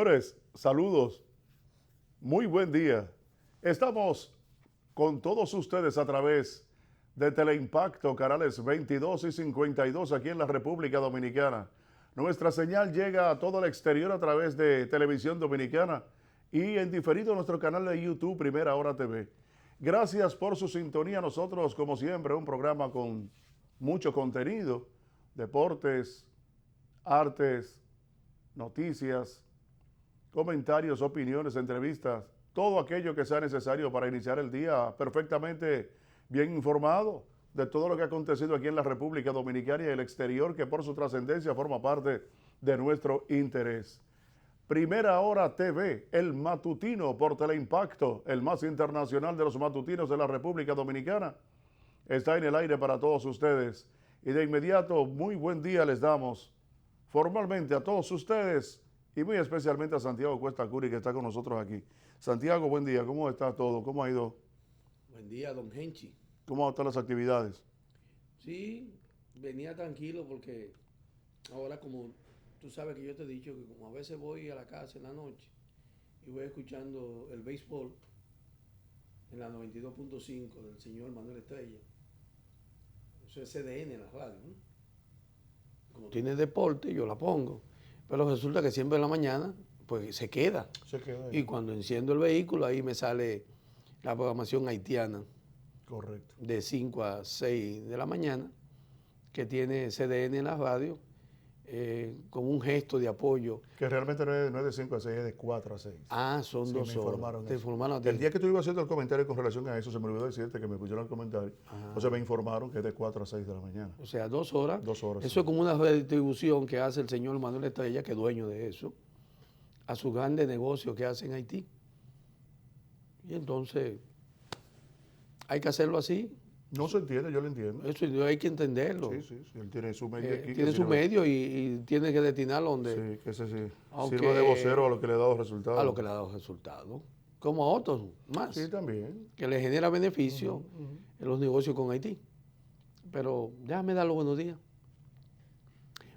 Señores, saludos. Muy buen día. Estamos con todos ustedes a través de Teleimpacto, canales 22 y 52 aquí en la República Dominicana. Nuestra señal llega a todo el exterior a través de Televisión Dominicana y en diferido nuestro canal de YouTube Primera Hora TV. Gracias por su sintonía. Nosotros, como siempre, un programa con mucho contenido, deportes, artes, noticias, comentarios, opiniones, entrevistas, todo aquello que sea necesario para iniciar el día perfectamente bien informado de todo lo que ha acontecido aquí en la República Dominicana y el exterior, que por su trascendencia forma parte de nuestro interés. Primera Hora TV, el matutino por Teleimpacto, el más internacional de los matutinos de la República Dominicana, está en el aire para todos ustedes. Y de inmediato, muy buen día les damos formalmente a todos ustedes y muy especialmente a Santiago Cuesta Curi, que está con nosotros aquí. Santiago, buen día, ¿cómo está todo? ¿Cómo ha ido? Buen día, don Henchi. ¿Cómo están las actividades? Sí, venía tranquilo porque ahora como tú sabes que yo te he dicho que como a veces voy a la casa en la noche y voy escuchando el béisbol en la 92.5 del señor Manuel Estrella, eso es CDN en la radio, ¿no? Como tiene deporte yo la pongo, pero resulta que siempre en la mañana pues se queda. Se queda ahí. Y cuando enciendo el vehículo ahí me sale la programación haitiana. Correcto. De 5 a 6 de la mañana, que tiene CDN en la radio, con un gesto de apoyo. Que realmente no es de 5 a 6, es de 4 a 6. Ah, son Sí, 2 me horas. informaron Te eso. informaron a ti. El día que tú ibas haciendo el comentario con relación a eso, se me olvidó decirte que me pusieron el comentario. Ajá. O sea, me informaron que es de 4 a 6 de la mañana. O sea, 2 horas. 2 horas. Eso Sí. es como una redistribución que hace el señor Manuel Estrella, que es dueño de eso, a su grande negocio que hace en Haití. Y entonces, hay que hacerlo así. No se entiende, yo lo entiendo. Eso hay que entenderlo. Sí, sí, sí. Él tiene su medio aquí. Tiene su medio y tiene que destinarlo donde... Sí, que ese sí. Aunque- Sirva de vocero a lo que le ha dado resultados. a lo que le ha dado resultado, como a otros más, Sí, también. que le genera beneficio en los negocios con Haití. Pero déjame dar los buenos días.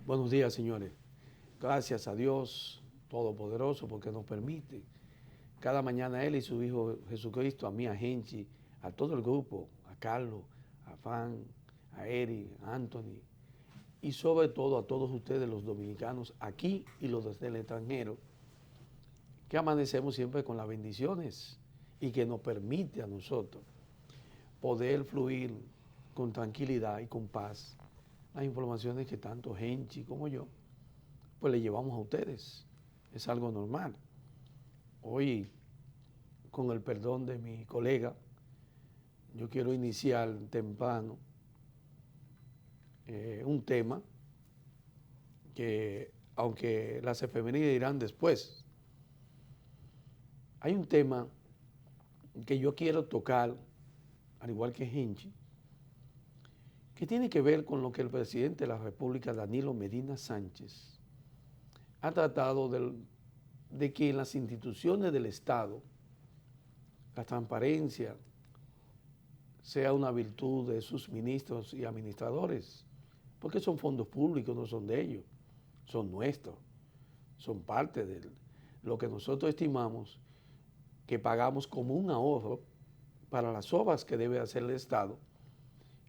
Buenos días, señores. Gracias a Dios Todopoderoso porque nos permite cada mañana Él y su Hijo Jesucristo, a mí, a Henchi, a todo el grupo, a Carlos, a Fan, a Eric, a Anthony y sobre todo a todos ustedes los dominicanos aquí y los desde el extranjero, que amanecemos siempre con las bendiciones y que nos permite a nosotros poder fluir con tranquilidad y con paz las informaciones que tanto Henchi como yo pues le llevamos a ustedes. Es algo normal. Hoy, con el perdón de mi colega, yo quiero iniciar temprano un tema que, aunque las efemérides irán después, hay un tema que yo quiero tocar, al igual que Henchi, que tiene que ver con lo que el presidente de la República, Danilo Medina Sánchez, ha tratado de que en las instituciones del Estado la transparencia sea una virtud de sus ministros y administradores, porque son fondos públicos, no son de ellos, son nuestros, son parte de lo que nosotros estimamos que pagamos como un ahorro para las obras que debe hacer el Estado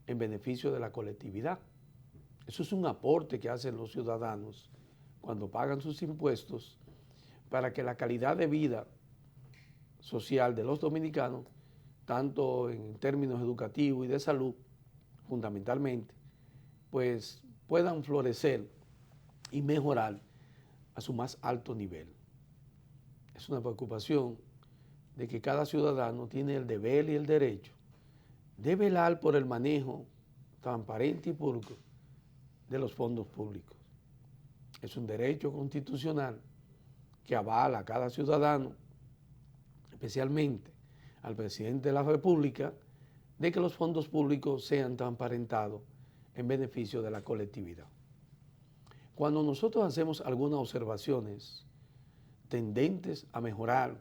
en beneficio de la colectividad. Eso es un aporte que hacen los ciudadanos cuando pagan sus impuestos para que la calidad de vida social de los dominicanos, tanto en términos educativos y de salud, fundamentalmente, pues puedan florecer y mejorar a su más alto nivel. Es una preocupación de que cada ciudadano tiene el deber y el derecho de velar por el manejo transparente y público de los fondos públicos. Es un derecho constitucional que avala a cada ciudadano, especialmente al presidente de la República, de que los fondos públicos sean transparentados en beneficio de la colectividad. Cuando nosotros hacemos algunas observaciones tendentes a mejorar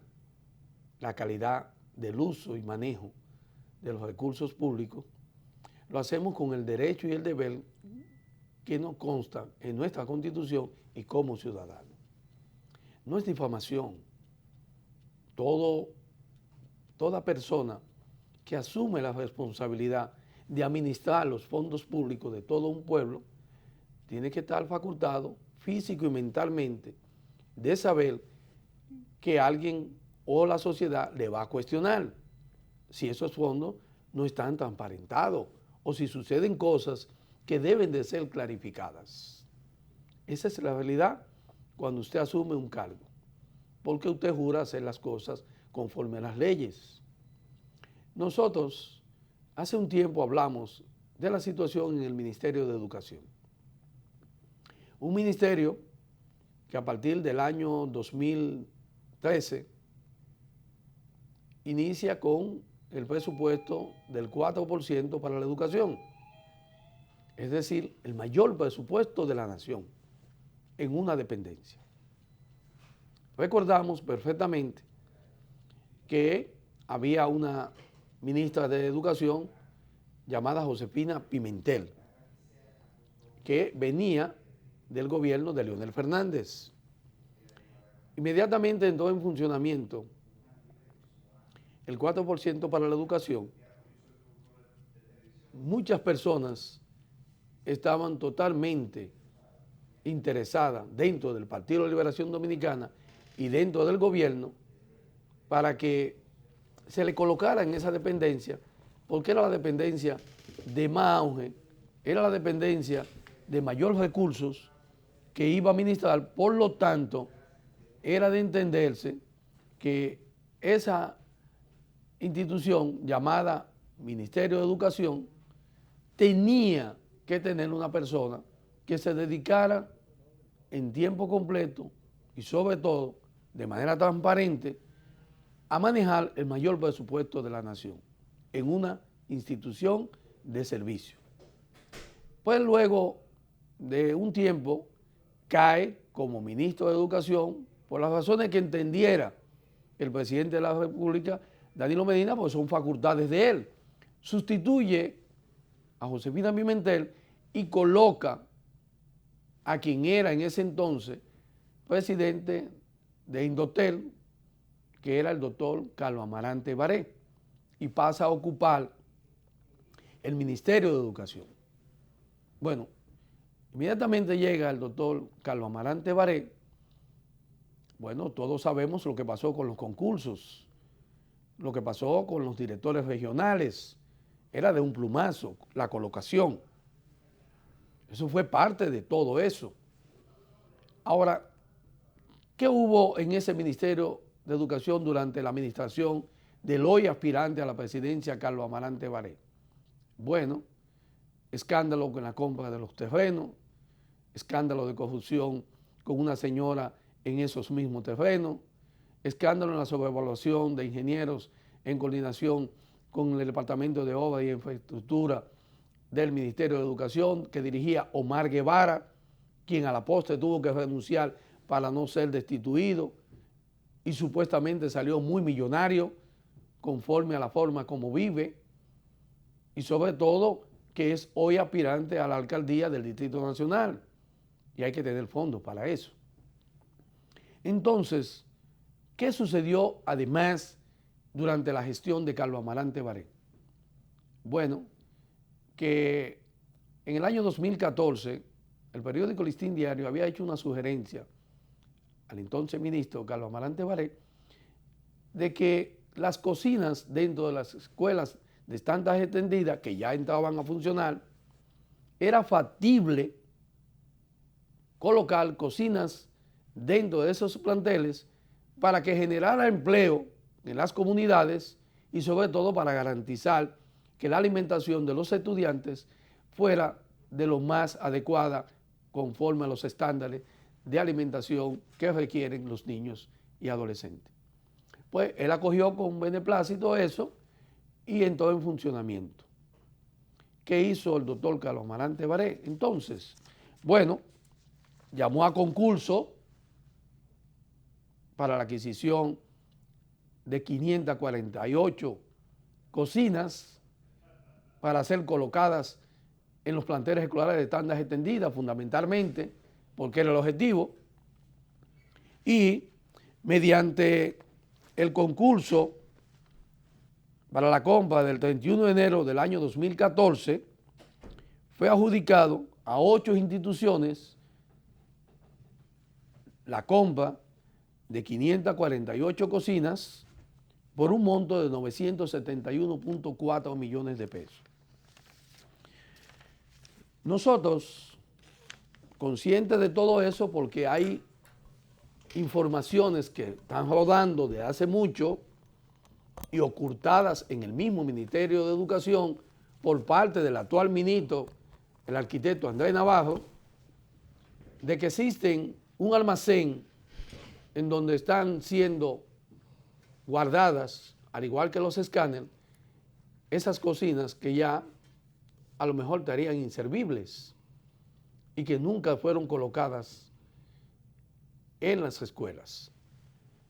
la calidad del uso y manejo de los recursos públicos, lo hacemos con el derecho y el deber que nos consta en nuestra Constitución y como ciudadanos. no es difamación. Toda persona que asume la responsabilidad de administrar los fondos públicos de todo un pueblo tiene que estar facultado físico y mentalmente de saber que alguien o la sociedad le va a cuestionar si esos fondos no están transparentados o si suceden cosas que deben de ser clarificadas. Esa es la realidad cuando usted asume un cargo, porque usted jura hacer las cosas conforme a las leyes. Nosotros hace un tiempo hablamos de la situación en el Ministerio de Educación. Un ministerio que a partir del año 2013 inicia con el presupuesto del 4% para la educación, es decir, el mayor presupuesto de la nación en una dependencia. Recordamos perfectamente que había una ministra de Educación llamada Josefina Pimentel, que venía del gobierno de Leonel Fernández. Inmediatamente entró en funcionamiento el 4% para la educación. Muchas personas estaban totalmente interesadas dentro del Partido de Liberación Dominicana y dentro del gobierno para que se le colocara en esa dependencia, porque era la dependencia de más auge, era la dependencia de mayor recursos que iba a administrar. Por lo tanto, era de entenderse que esa institución llamada Ministerio de Educación tenía que tener una persona que se dedicara en tiempo completo y sobre todo de manera transparente a manejar el mayor presupuesto de la nación en una institución de servicio. Pues luego de un tiempo cae como ministro de Educación por las razones que entendiera el presidente de la República, Danilo Medina, porque son facultades de él. Sustituye a Josefina Pimentel y coloca a quien era en ese entonces presidente de Indotel, que era el doctor Carlos Amarante Baré, y pasa a ocupar el Ministerio de Educación. Bueno, inmediatamente llega el doctor Carlos Amarante Baré. Bueno, todos sabemos lo que pasó con los concursos, lo que pasó con los directores regionales. Era de un plumazo la colocación. Eso fue parte de todo eso. Ahora, ¿qué hubo en ese Ministerio de Educación durante la administración del hoy aspirante a la presidencia, Carlos Amarante Baré? Bueno, escándalo con la compra de los terrenos, escándalo de corrupción con una señora en esos mismos terrenos, escándalo en la sobrevaluación de ingenieros en coordinación con el Departamento de Obras y Infraestructura del Ministerio de Educación que dirigía Omar Guevara, quien a la postre tuvo que renunciar para no ser destituido y supuestamente salió muy millonario conforme a la forma como vive y sobre todo que es hoy aspirante a la alcaldía del Distrito Nacional y hay que tener fondos para eso. Entonces, ¿qué sucedió además durante la gestión de Carlos Amarante Baré? Bueno, que en el año 2014 el periódico Listín Diario había hecho una sugerencia al entonces ministro Carlos Amarante Baré de que las cocinas dentro de las escuelas de estantes extendidas que ya entraban a funcionar, era factible colocar cocinas dentro de esos planteles para que generara empleo en las comunidades y sobre todo para garantizar que la alimentación de los estudiantes fuera de lo más adecuada conforme a los estándares de alimentación que requieren los niños y adolescentes. Pues él acogió con beneplácito eso y entró en funcionamiento. ¿Qué hizo el doctor Carlos Amarante Baré? Entonces, bueno, llamó a concurso para la adquisición de 548 cocinas para ser colocadas en los planteles escolares de tandas extendidas, fundamentalmente, porque era el objetivo, y mediante el concurso para la compra del 31 de enero del año 2014, fue adjudicado a 8 instituciones la compra de 548 cocinas por un monto de 971.4 millones de pesos. Nosotros, conscientes de todo eso, porque hay informaciones que están rodando de hace mucho y ocultadas en el mismo Ministerio de Educación por parte del actual ministro, el arquitecto Andrés Navarro, de que existen un almacén en donde están siendo guardadas, al igual que los escáneres, esas cocinas que ya a lo mejor estarían inservibles y que nunca fueron colocadas en las escuelas.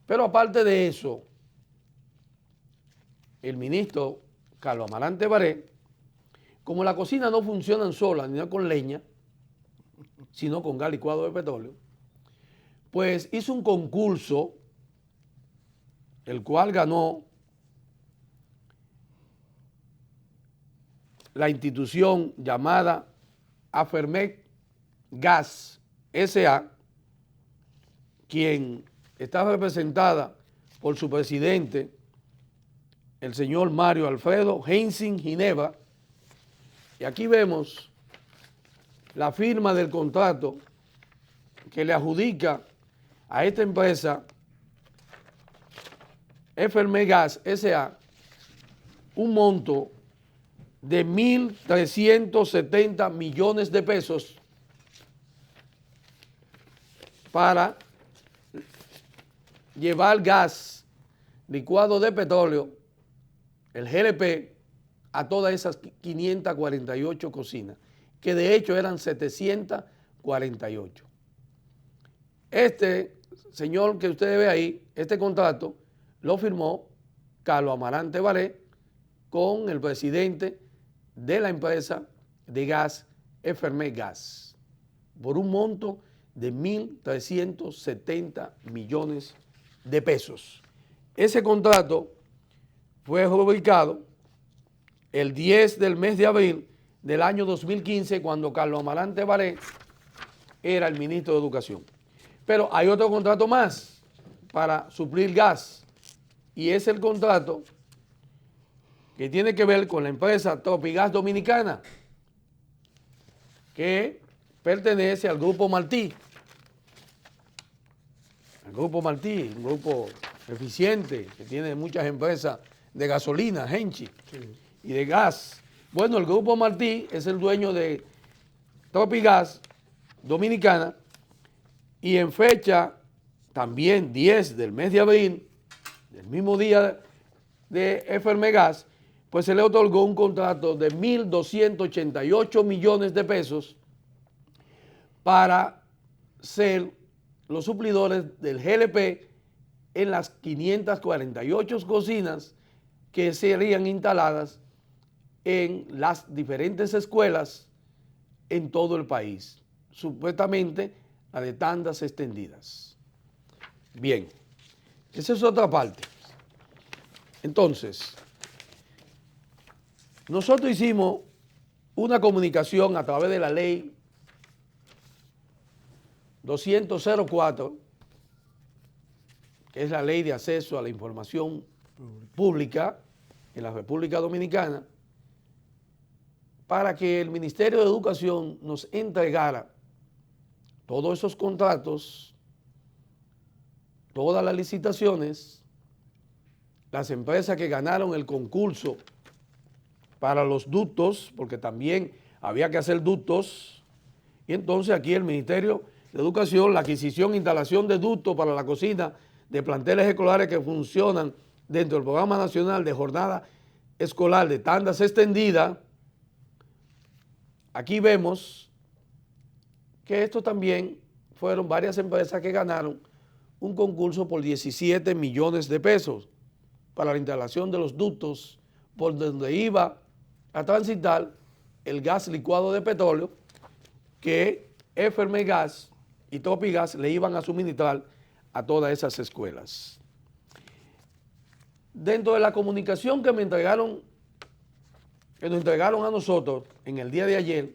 Pero aparte de eso, el ministro Carlos Amarante Barré, como las cocinas no funcionan solas, ni con leña, sino con gas licuado de petróleo, pues hizo un concurso, el cual ganó la institución llamada Afermec Gas S.A., quien está representada por su presidente, el señor Mario Alfredo Heinzin Ginebra. Y aquí vemos la firma del contrato que le adjudica a esta empresa Afermec Gas S.A. un monto de 1.370 millones de pesos para llevar gas licuado de petróleo, el GLP, a todas esas 548 cocinas, que de hecho eran 748. Este señor que ustedes ven ahí, este contrato, lo firmó Carlos Amarante Barré con el presidente de la empresa de gas Afermec Gas, por un monto de 1.370 millones de pesos. Ese contrato fue adjudicado el 10 del mes de abril del año 2015, cuando Carlos Amarante Barré era el ministro de Educación. Pero hay otro contrato más para suplir gas, y es el contrato que tiene que ver con la empresa Tropigas Dominicana, que pertenece al Grupo Martí. El Grupo Martí, un grupo eficiente que tiene muchas empresas de gasolina, Henchi, y de gas. Bueno, el Grupo Martí es el dueño de Tropigas Dominicana, y en fecha también 10 del mes de abril, del mismo día de Afermec Gas, pues se le otorgó un contrato de 1.288 millones de pesos para ser los suplidores del GLP en las 548 cocinas que serían instaladas en las diferentes escuelas en todo el país, supuestamente la de tandas extendidas. Bien, esa es otra parte. Entonces, nosotros hicimos una comunicación a través de la ley 200-04, que es la ley de acceso a la información pública en la República Dominicana, para que el Ministerio de Educación nos entregara todos esos contratos, todas las licitaciones, las empresas que ganaron el concurso para los ductos, porque también había que hacer ductos, y entonces aquí el Ministerio de Educación, la adquisición e instalación de ductos para la cocina de planteles escolares que funcionan dentro del Programa Nacional de Jornada Escolar de Tandas Extendidas. Aquí vemos que esto también fueron varias empresas que ganaron un concurso por 17 millones de pesos para la instalación de los ductos por donde iba a transitar el gas licuado de petróleo que Afermec Gas y Tropigas le iban a suministrar a todas esas escuelas. Dentro de la comunicación que nos entregaron a nosotros en el día de ayer,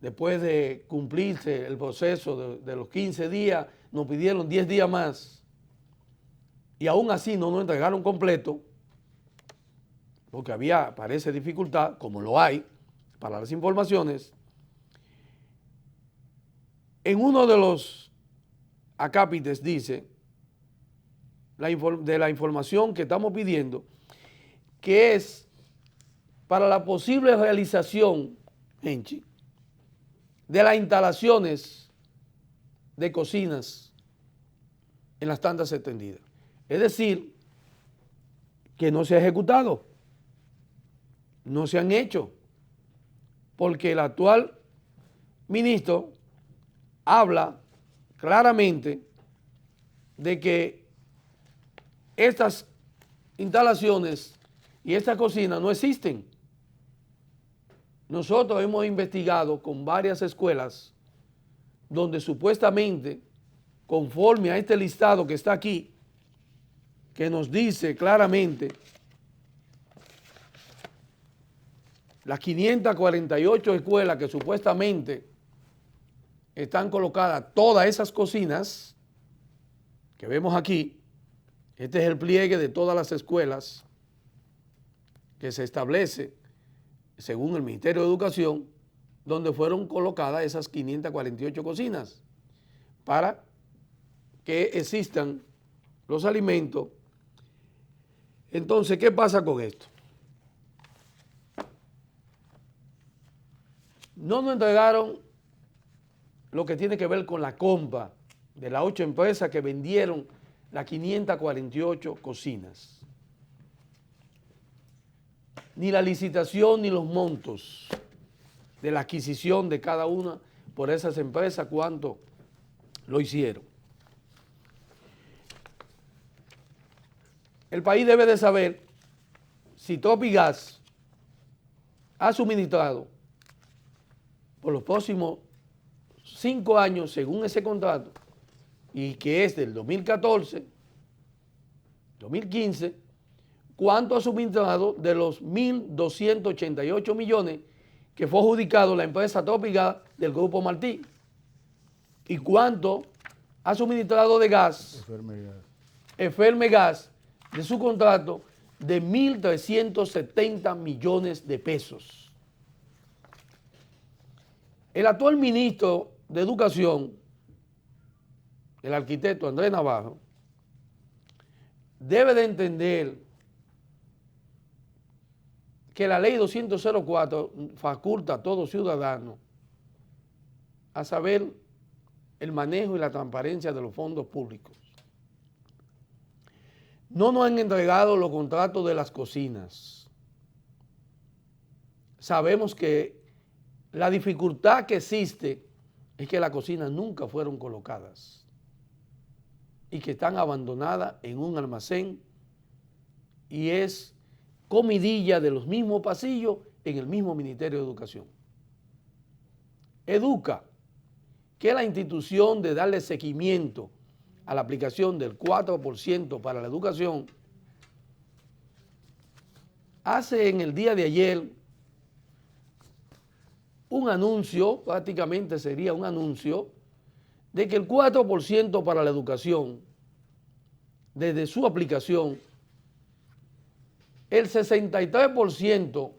después de cumplirse el proceso de los 15 días, nos pidieron 10 días más y aún así no nos entregaron completo, porque parece dificultad, como lo hay, para las informaciones. En uno de los acápites dice, de la información que estamos pidiendo, que es para la posible realización, Henchi, de las instalaciones de cocinas en las tandas extendidas. Es decir, que no se ha ejecutado, no se han hecho, porque el actual ministro habla claramente de que estas instalaciones y estas cocinas no existen. Nosotros hemos investigado con varias escuelas donde supuestamente, conforme a este listado que está aquí, que nos dice claramente las 548 escuelas que supuestamente están colocadas, todas esas cocinas que vemos aquí, este es el pliegue de todas las escuelas que se establece según el Ministerio de Educación, donde fueron colocadas esas 548 cocinas para que existan los alimentos. Entonces, ¿qué pasa con esto? No nos entregaron lo que tiene que ver con la compra de las 8 empresas que vendieron las 548 cocinas. Ni la licitación ni los montos de la adquisición de cada una por esas empresas, cuánto lo hicieron. El país debe de saber si Tropigas ha suministrado por los próximos 5 años, según ese contrato, y que es del 2014, 2015, cuánto ha suministrado de los 1.288 millones que fue adjudicado la empresa Tropigas del Grupo Martí, y cuánto ha suministrado de gas, Efermegas, de su contrato de 1.370 millones de pesos. El actual ministro de Educación, el arquitecto Andrés Navarro, debe de entender que la ley 204 faculta a todo ciudadano a saber el manejo y la transparencia de los fondos públicos. No nos han entregado los contratos de las cocinas. Sabemos que la dificultad que existe es que las cocinas nunca fueron colocadas y que están abandonadas en un almacén y es comidilla de los mismos pasillos en el mismo Ministerio de Educación. Educa, que es la institución de darle seguimiento a la aplicación del 4% para la educación, hace en el día de ayer un anuncio, prácticamente sería un anuncio, de que el 4% para la educación, desde su aplicación, el 63%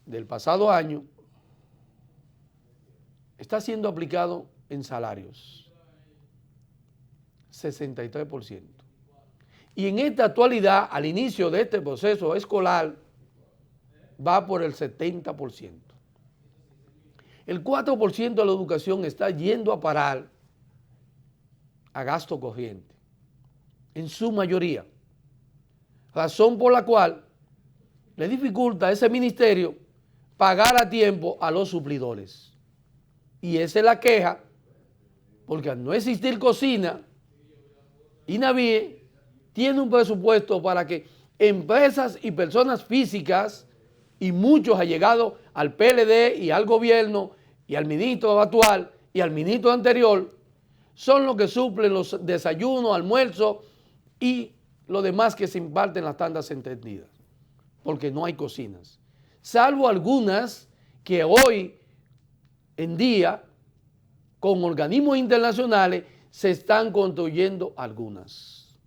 del pasado año está siendo aplicado en salarios. 63%. Y en esta actualidad, al inicio de este proceso escolar, va por el 70%. El 4% de la educación está yendo a parar a gasto corriente, en su mayoría. Razón por la cual le dificulta a ese ministerio pagar a tiempo a los suplidores. Y esa es la queja, porque al no existir cocina, INAVIE tiene un presupuesto para que empresas y personas físicas, y muchos allegados al PLD y al gobierno y al ministro actual y al ministro anterior, son los que suplen los desayunos, almuerzos y lo demás que se imparte en las tandas entendidas, porque no hay cocinas, salvo algunas que hoy en día, con organismos internacionales, se están construyendo algunas.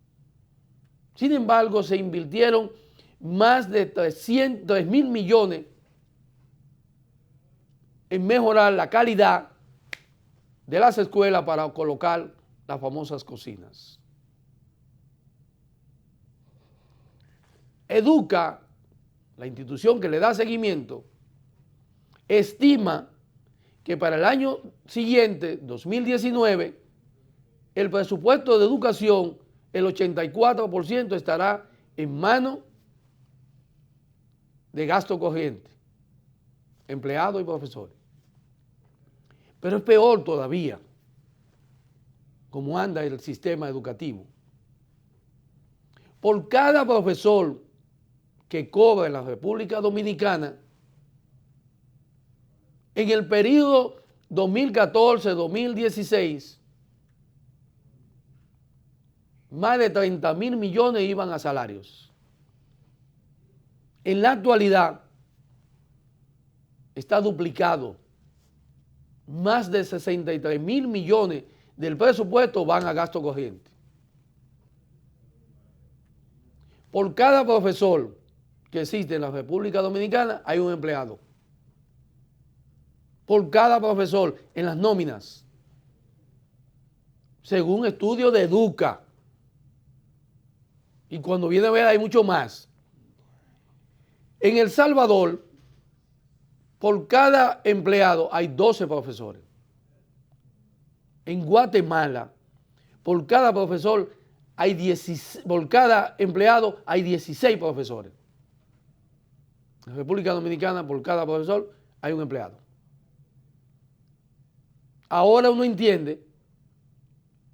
Sin embargo, se invirtieron más de 3.000 millones en mejorar la calidad de las escuelas para colocar las famosas cocinas. Educa, la institución que le da seguimiento, estima que para el año siguiente, 2019, el presupuesto de educación, el 84% estará en manos de gasto corriente, empleados y profesores. Pero es peor todavía cómo anda el sistema educativo. Por cada profesor que cobra en la República Dominicana, en el periodo 2014-2016, más de 30.000 millones iban a salarios. En la actualidad está duplicado. Más de 63.000 millones del presupuesto van a gasto corriente. Por cada profesor que existe en la República Dominicana hay un empleado. Por cada profesor en las nóminas, según estudio de Educa. Y cuando viene a ver hay mucho más. En El Salvador, por cada empleado hay 12 profesores. En Guatemala, por cada profesor hay 16, por cada empleado hay 16 profesores. En la República Dominicana, por cada profesor hay un empleado. Ahora uno entiende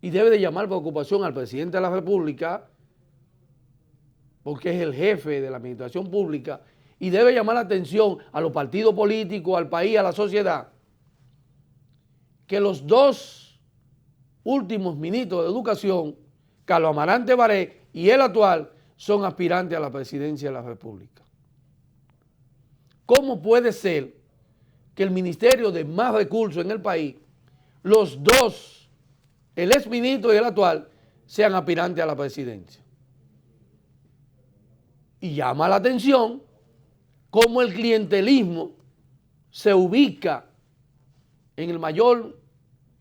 y debe de llamar preocupación al presidente de la República, porque es el jefe de la administración pública, y debe llamar la atención a los partidos políticos, al país, a la sociedad, que los dos últimos ministros de Educación, Carlos Amarante Baré y el actual, son aspirantes a la presidencia de la República. ¿Cómo puede ser que el ministerio de más recursos en el país, los dos, el exministro y el actual, sean aspirantes a la presidencia? Y llama la atención cómo el clientelismo se ubica en el mayor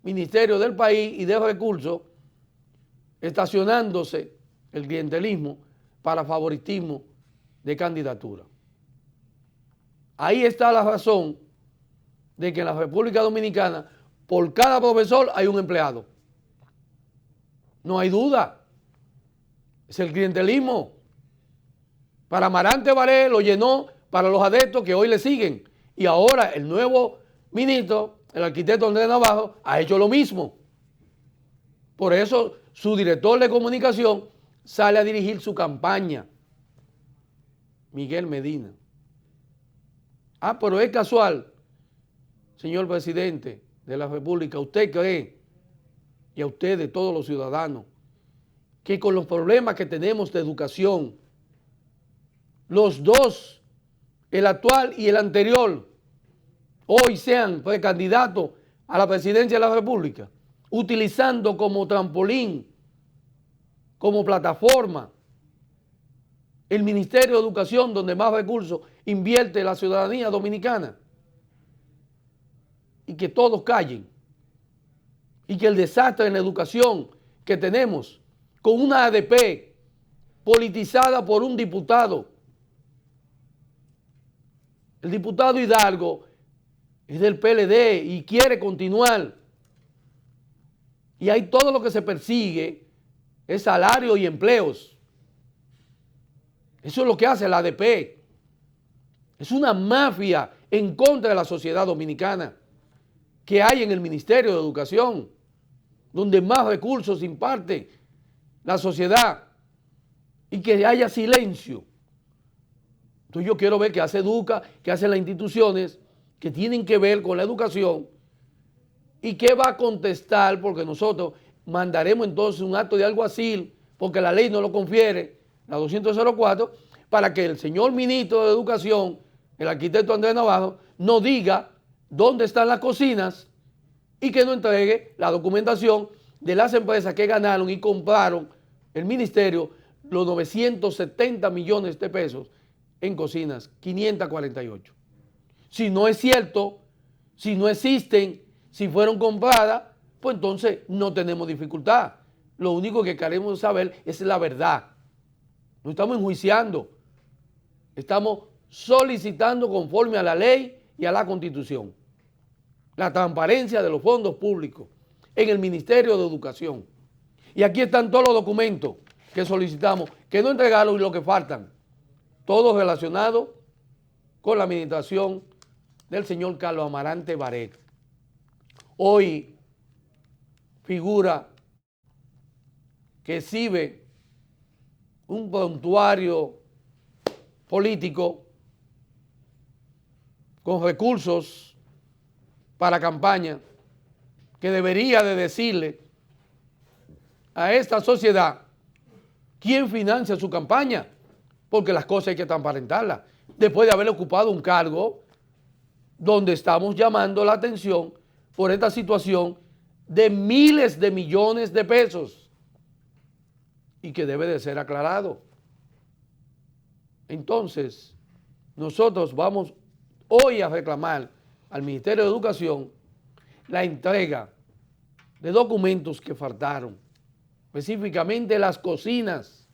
ministerio del país y de recursos, estacionándose el clientelismo para favoritismo de candidatura. Ahí está la razón de que en la República Dominicana por cada profesor hay un empleado. No hay duda. Es el clientelismo. Para Amarante Baré lo llenó para los adeptos que hoy le siguen. Y ahora el nuevo ministro, el arquitecto Andrés Navarro, ha hecho lo mismo. Por eso su director de comunicación sale a dirigir su campaña, Miguel Medina. Pero es casual, señor presidente de la República, ¿usted cree, y a ustedes, todos los ciudadanos, que con los problemas que tenemos de educación, los dos, el actual y el anterior, hoy sean precandidatos a la presidencia de la República, utilizando como trampolín, como plataforma, el Ministerio de Educación, donde más recursos invierte la ciudadanía dominicana? Y que todos callen. Y que el desastre en la educación que tenemos, con una ADP politizada por un diputado, el diputado Hidalgo es del PLD y quiere continuar. Y ahí todo lo que se persigue es salario y empleos. Eso es lo que hace la ADP. Es una mafia en contra de la sociedad dominicana que hay en el Ministerio de Educación, donde más recursos imparte la sociedad, y que haya silencio. Entonces yo quiero ver qué hace Educa, qué hacen las instituciones que tienen que ver con la educación y qué va a contestar, porque nosotros mandaremos entonces un acto de alguacil, porque la ley no lo confiere, la 204, para que el señor ministro de Educación, el arquitecto Andrés Navarro, nos diga dónde están las cocinas y que nos entregue la documentación de las empresas que ganaron y compraron el ministerio los 970 millones de pesos en cocinas, 548. Si no es cierto, si no existen, si fueron compradas, pues entonces no tenemos dificultad. Lo único que queremos saber es la verdad. No estamos enjuiciando, estamos solicitando conforme a la ley y a la Constitución la transparencia de los fondos públicos en el Ministerio de Educación. Y aquí están todos los documentos que solicitamos, que no entregaron y lo que faltan, todos relacionados con la administración del señor Carlos Amarante Baret. Hoy figura que exhibe un prontuario político con recursos para campaña que debería de decirle a esta sociedad quién financia su campaña, porque las cosas hay que transparentarlas. Después de haber ocupado un cargo donde estamos llamando la atención por esta situación de miles de millones de pesos y que debe de ser aclarado. Entonces, nosotros vamos hoy a reclamar al Ministerio de Educación la entrega de documentos que faltaron, específicamente las cocinas,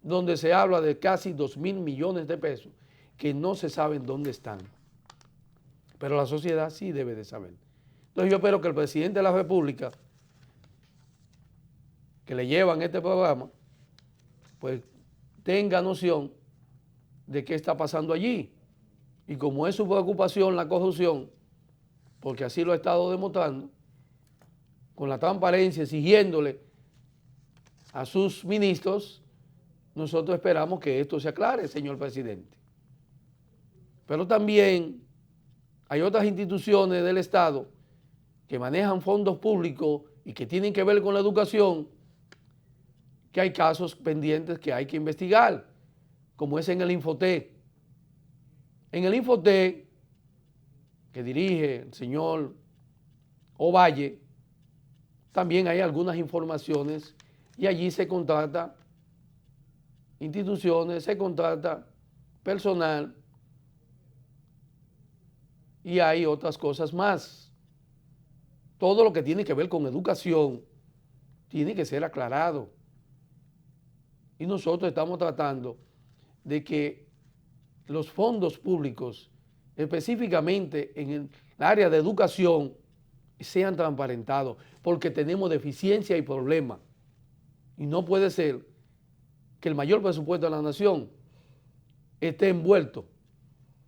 donde se habla de casi 2.000 millones de pesos que no se saben dónde están. Pero la sociedad sí debe de saber. Entonces yo espero que el presidente de la República, que le llevan este programa, pues tenga noción de qué está pasando allí. Y como es su preocupación la corrupción, porque así lo ha estado demostrando, con la transparencia, exigiéndole a sus ministros, nosotros esperamos que esto se aclare, señor presidente. Pero también hay otras instituciones del Estado que manejan fondos públicos y que tienen que ver con la educación, que hay casos pendientes que hay que investigar, como es en el Infotep. En el Infotep, que dirige el señor Ovalle, también hay algunas informaciones y allí se contrata instituciones, se contrata personal y hay otras cosas más. Todo lo que tiene que ver con educación tiene que ser aclarado. Y nosotros estamos tratando de que los fondos públicos, específicamente en el área de educación, sean transparentados, porque tenemos deficiencia y problemas. Y no puede ser que el mayor presupuesto de la nación esté envuelto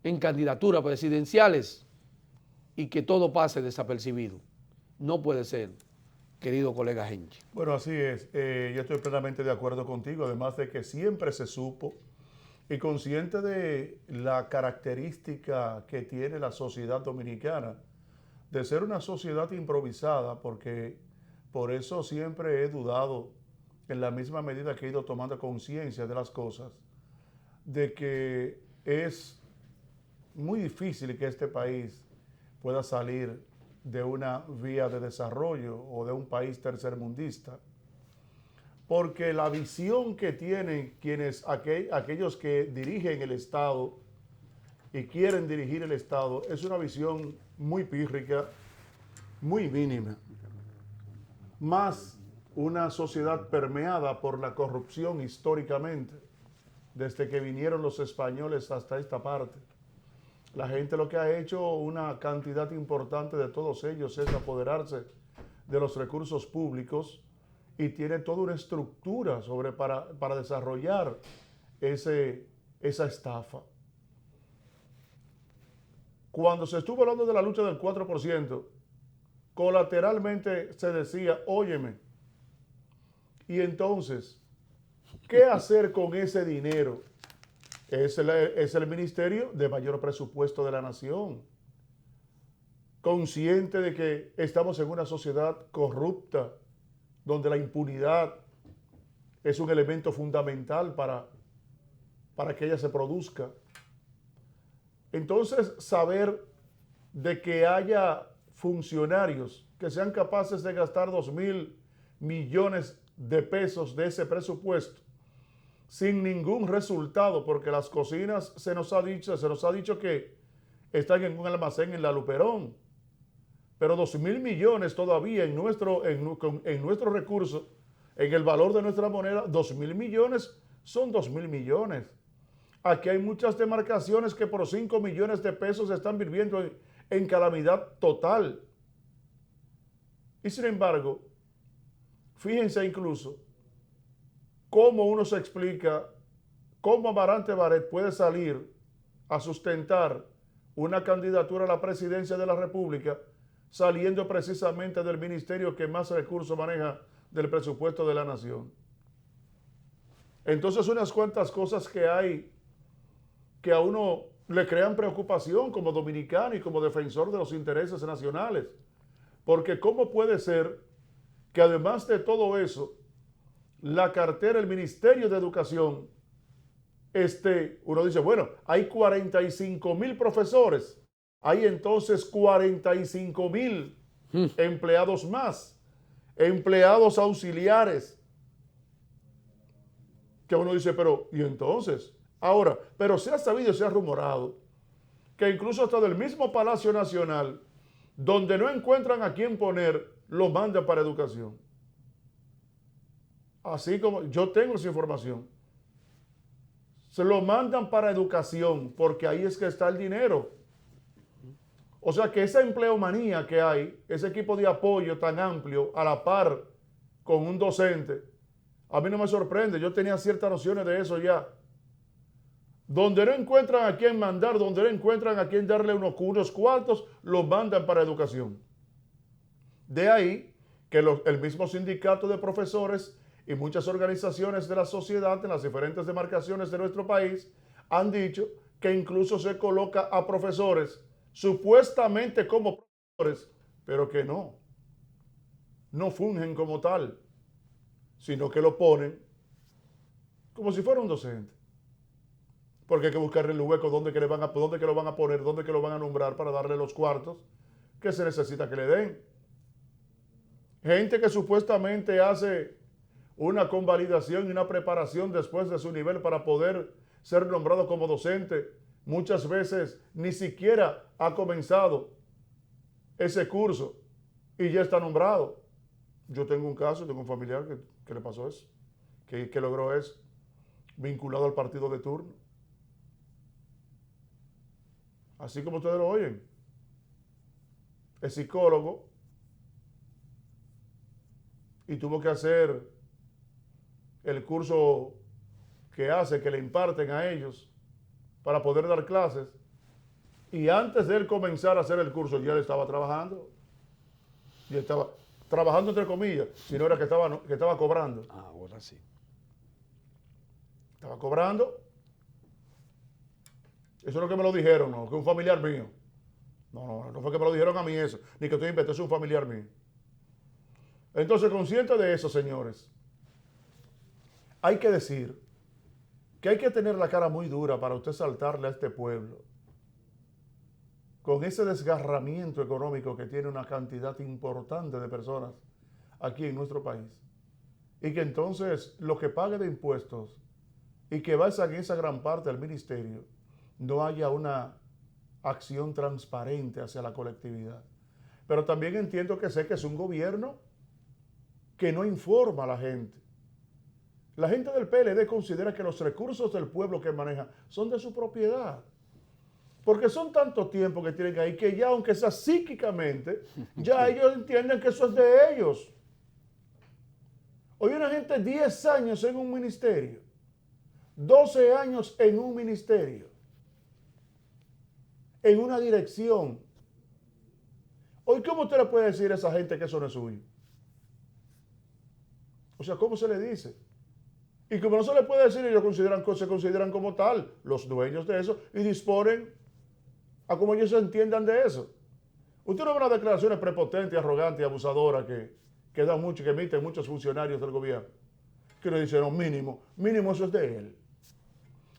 en candidaturas presidenciales y que todo pase desapercibido. No puede ser, querido colega Henchi. Bueno, así es. Yo estoy plenamente de acuerdo contigo, además de que siempre se supo y consciente de la característica que tiene la sociedad dominicana, de ser una sociedad improvisada, porque por eso siempre he dudado, en la misma medida que he ido tomando conciencia de las cosas, de que es muy difícil que este país pueda salir de una vía de desarrollo o de un país tercermundista, porque la visión que tienen aquellos que dirigen el Estado y quieren dirigir el Estado es una visión muy pírrica, muy mínima, más una sociedad permeada por la corrupción históricamente, desde que vinieron los españoles hasta esta parte. La gente lo que ha hecho, una cantidad importante de todos ellos, es apoderarse de los recursos públicos y tiene toda una estructura para desarrollar esa estafa. Cuando se estuvo hablando de la lucha del 4%, colateralmente se decía, óyeme, y entonces, ¿qué hacer con ese dinero? Es el ministerio de mayor presupuesto de la nación. consciente de que estamos en una sociedad corrupta, donde la impunidad es un elemento fundamental para que ella se produzca. Entonces, saber de que haya funcionarios que sean capaces de gastar 2.000 millones de pesos de ese presupuesto sin ningún resultado, porque las cocinas se nos ha dicho que están en un almacén en la Luperón, pero 2.000 millones todavía en nuestro recurso, en el valor de nuestra moneda, 2.000 millones son 2.000 millones. Aquí hay muchas demarcaciones que por 5 millones de pesos están viviendo en calamidad total. Y sin embargo, fíjense incluso cómo uno se explica cómo Amarante Baret puede salir a sustentar una candidatura a la presidencia de la República saliendo precisamente del ministerio que más recursos maneja del presupuesto de la nación. Entonces, unas cuantas cosas que hay que a uno le crean preocupación como dominicano y como defensor de los intereses nacionales. Porque ¿cómo puede ser que además de todo eso, la cartera, el Ministerio de Educación, uno dice, bueno, hay 45.000 profesores, hay entonces 45.000 empleados más, empleados auxiliares, que uno dice, pero, ¿y entonces? Ahora, pero se ha sabido, se ha rumorado, que incluso hasta del mismo Palacio Nacional, donde no encuentran a quién poner, lo mandan para educación. Así como yo tengo esa información. Se lo mandan para educación porque ahí es que está el dinero. O sea que esa empleomanía que hay, ese equipo de apoyo tan amplio a la par con un docente, a mí no me sorprende. Yo tenía ciertas nociones de eso ya. Donde no encuentran a quién mandar, donde no encuentran a quién darle unos cuartos, los mandan para educación. De ahí que el mismo sindicato de profesores y muchas organizaciones de la sociedad en las diferentes demarcaciones de nuestro país han dicho que incluso se coloca a profesores supuestamente como profesores, pero que no fungen como tal, sino que lo ponen como si fuera un docente. Porque hay que buscarle el hueco dónde que lo van a poner, dónde que lo van a nombrar para darle los cuartos que se necesita que le den. Gente que supuestamente hace una convalidación y una preparación después de su nivel para poder ser nombrado como docente, muchas veces ni siquiera ha comenzado ese curso y ya está nombrado. Yo tengo un caso, tengo un familiar que le pasó eso, que logró eso, vinculado al partido de turno. Así como ustedes lo oyen. Es psicólogo y tuvo que hacer el curso que le imparten a ellos para poder dar clases. Y antes de él comenzar a hacer el curso, ya él estaba trabajando. Y estaba trabajando entre comillas, sino era que estaba cobrando. Ah, ahora sí. Estaba cobrando. Eso es lo que me lo dijeron, no, que un familiar mío. No fue que me lo dijeron a mí eso, ni que estoy inventando, es un familiar mío. Entonces, consciente de eso, señores, hay que decir que hay que tener la cara muy dura para usted saltarle a este pueblo con ese desgarramiento económico que tiene una cantidad importante de personas aquí en nuestro país. Y que entonces lo que pague de impuestos y que vaya en esa gran parte del ministerio, no haya una acción transparente hacia la colectividad. Pero también entiendo que sé que es un gobierno que no informa a la gente. La gente del PLD considera que los recursos del pueblo que maneja son de su propiedad. Porque son tanto tiempo que tienen ahí que ya, aunque sea psíquicamente, ya ellos entienden que eso es de ellos. Hoy una gente 10 años en un ministerio, 12 años en un ministerio, en una dirección. Hoy, ¿cómo usted le puede decir a esa gente que eso no es suyo? O sea, ¿cómo se le dice? Y como no se le puede decir, ellos se consideran como tal, los dueños de eso, y disponen a como ellos entiendan de eso. Usted no ve las declaraciones prepotentes, arrogantes y abusadoras que dan mucho, que emiten muchos funcionarios del gobierno. Que le dicen, no, mínimo eso es de él.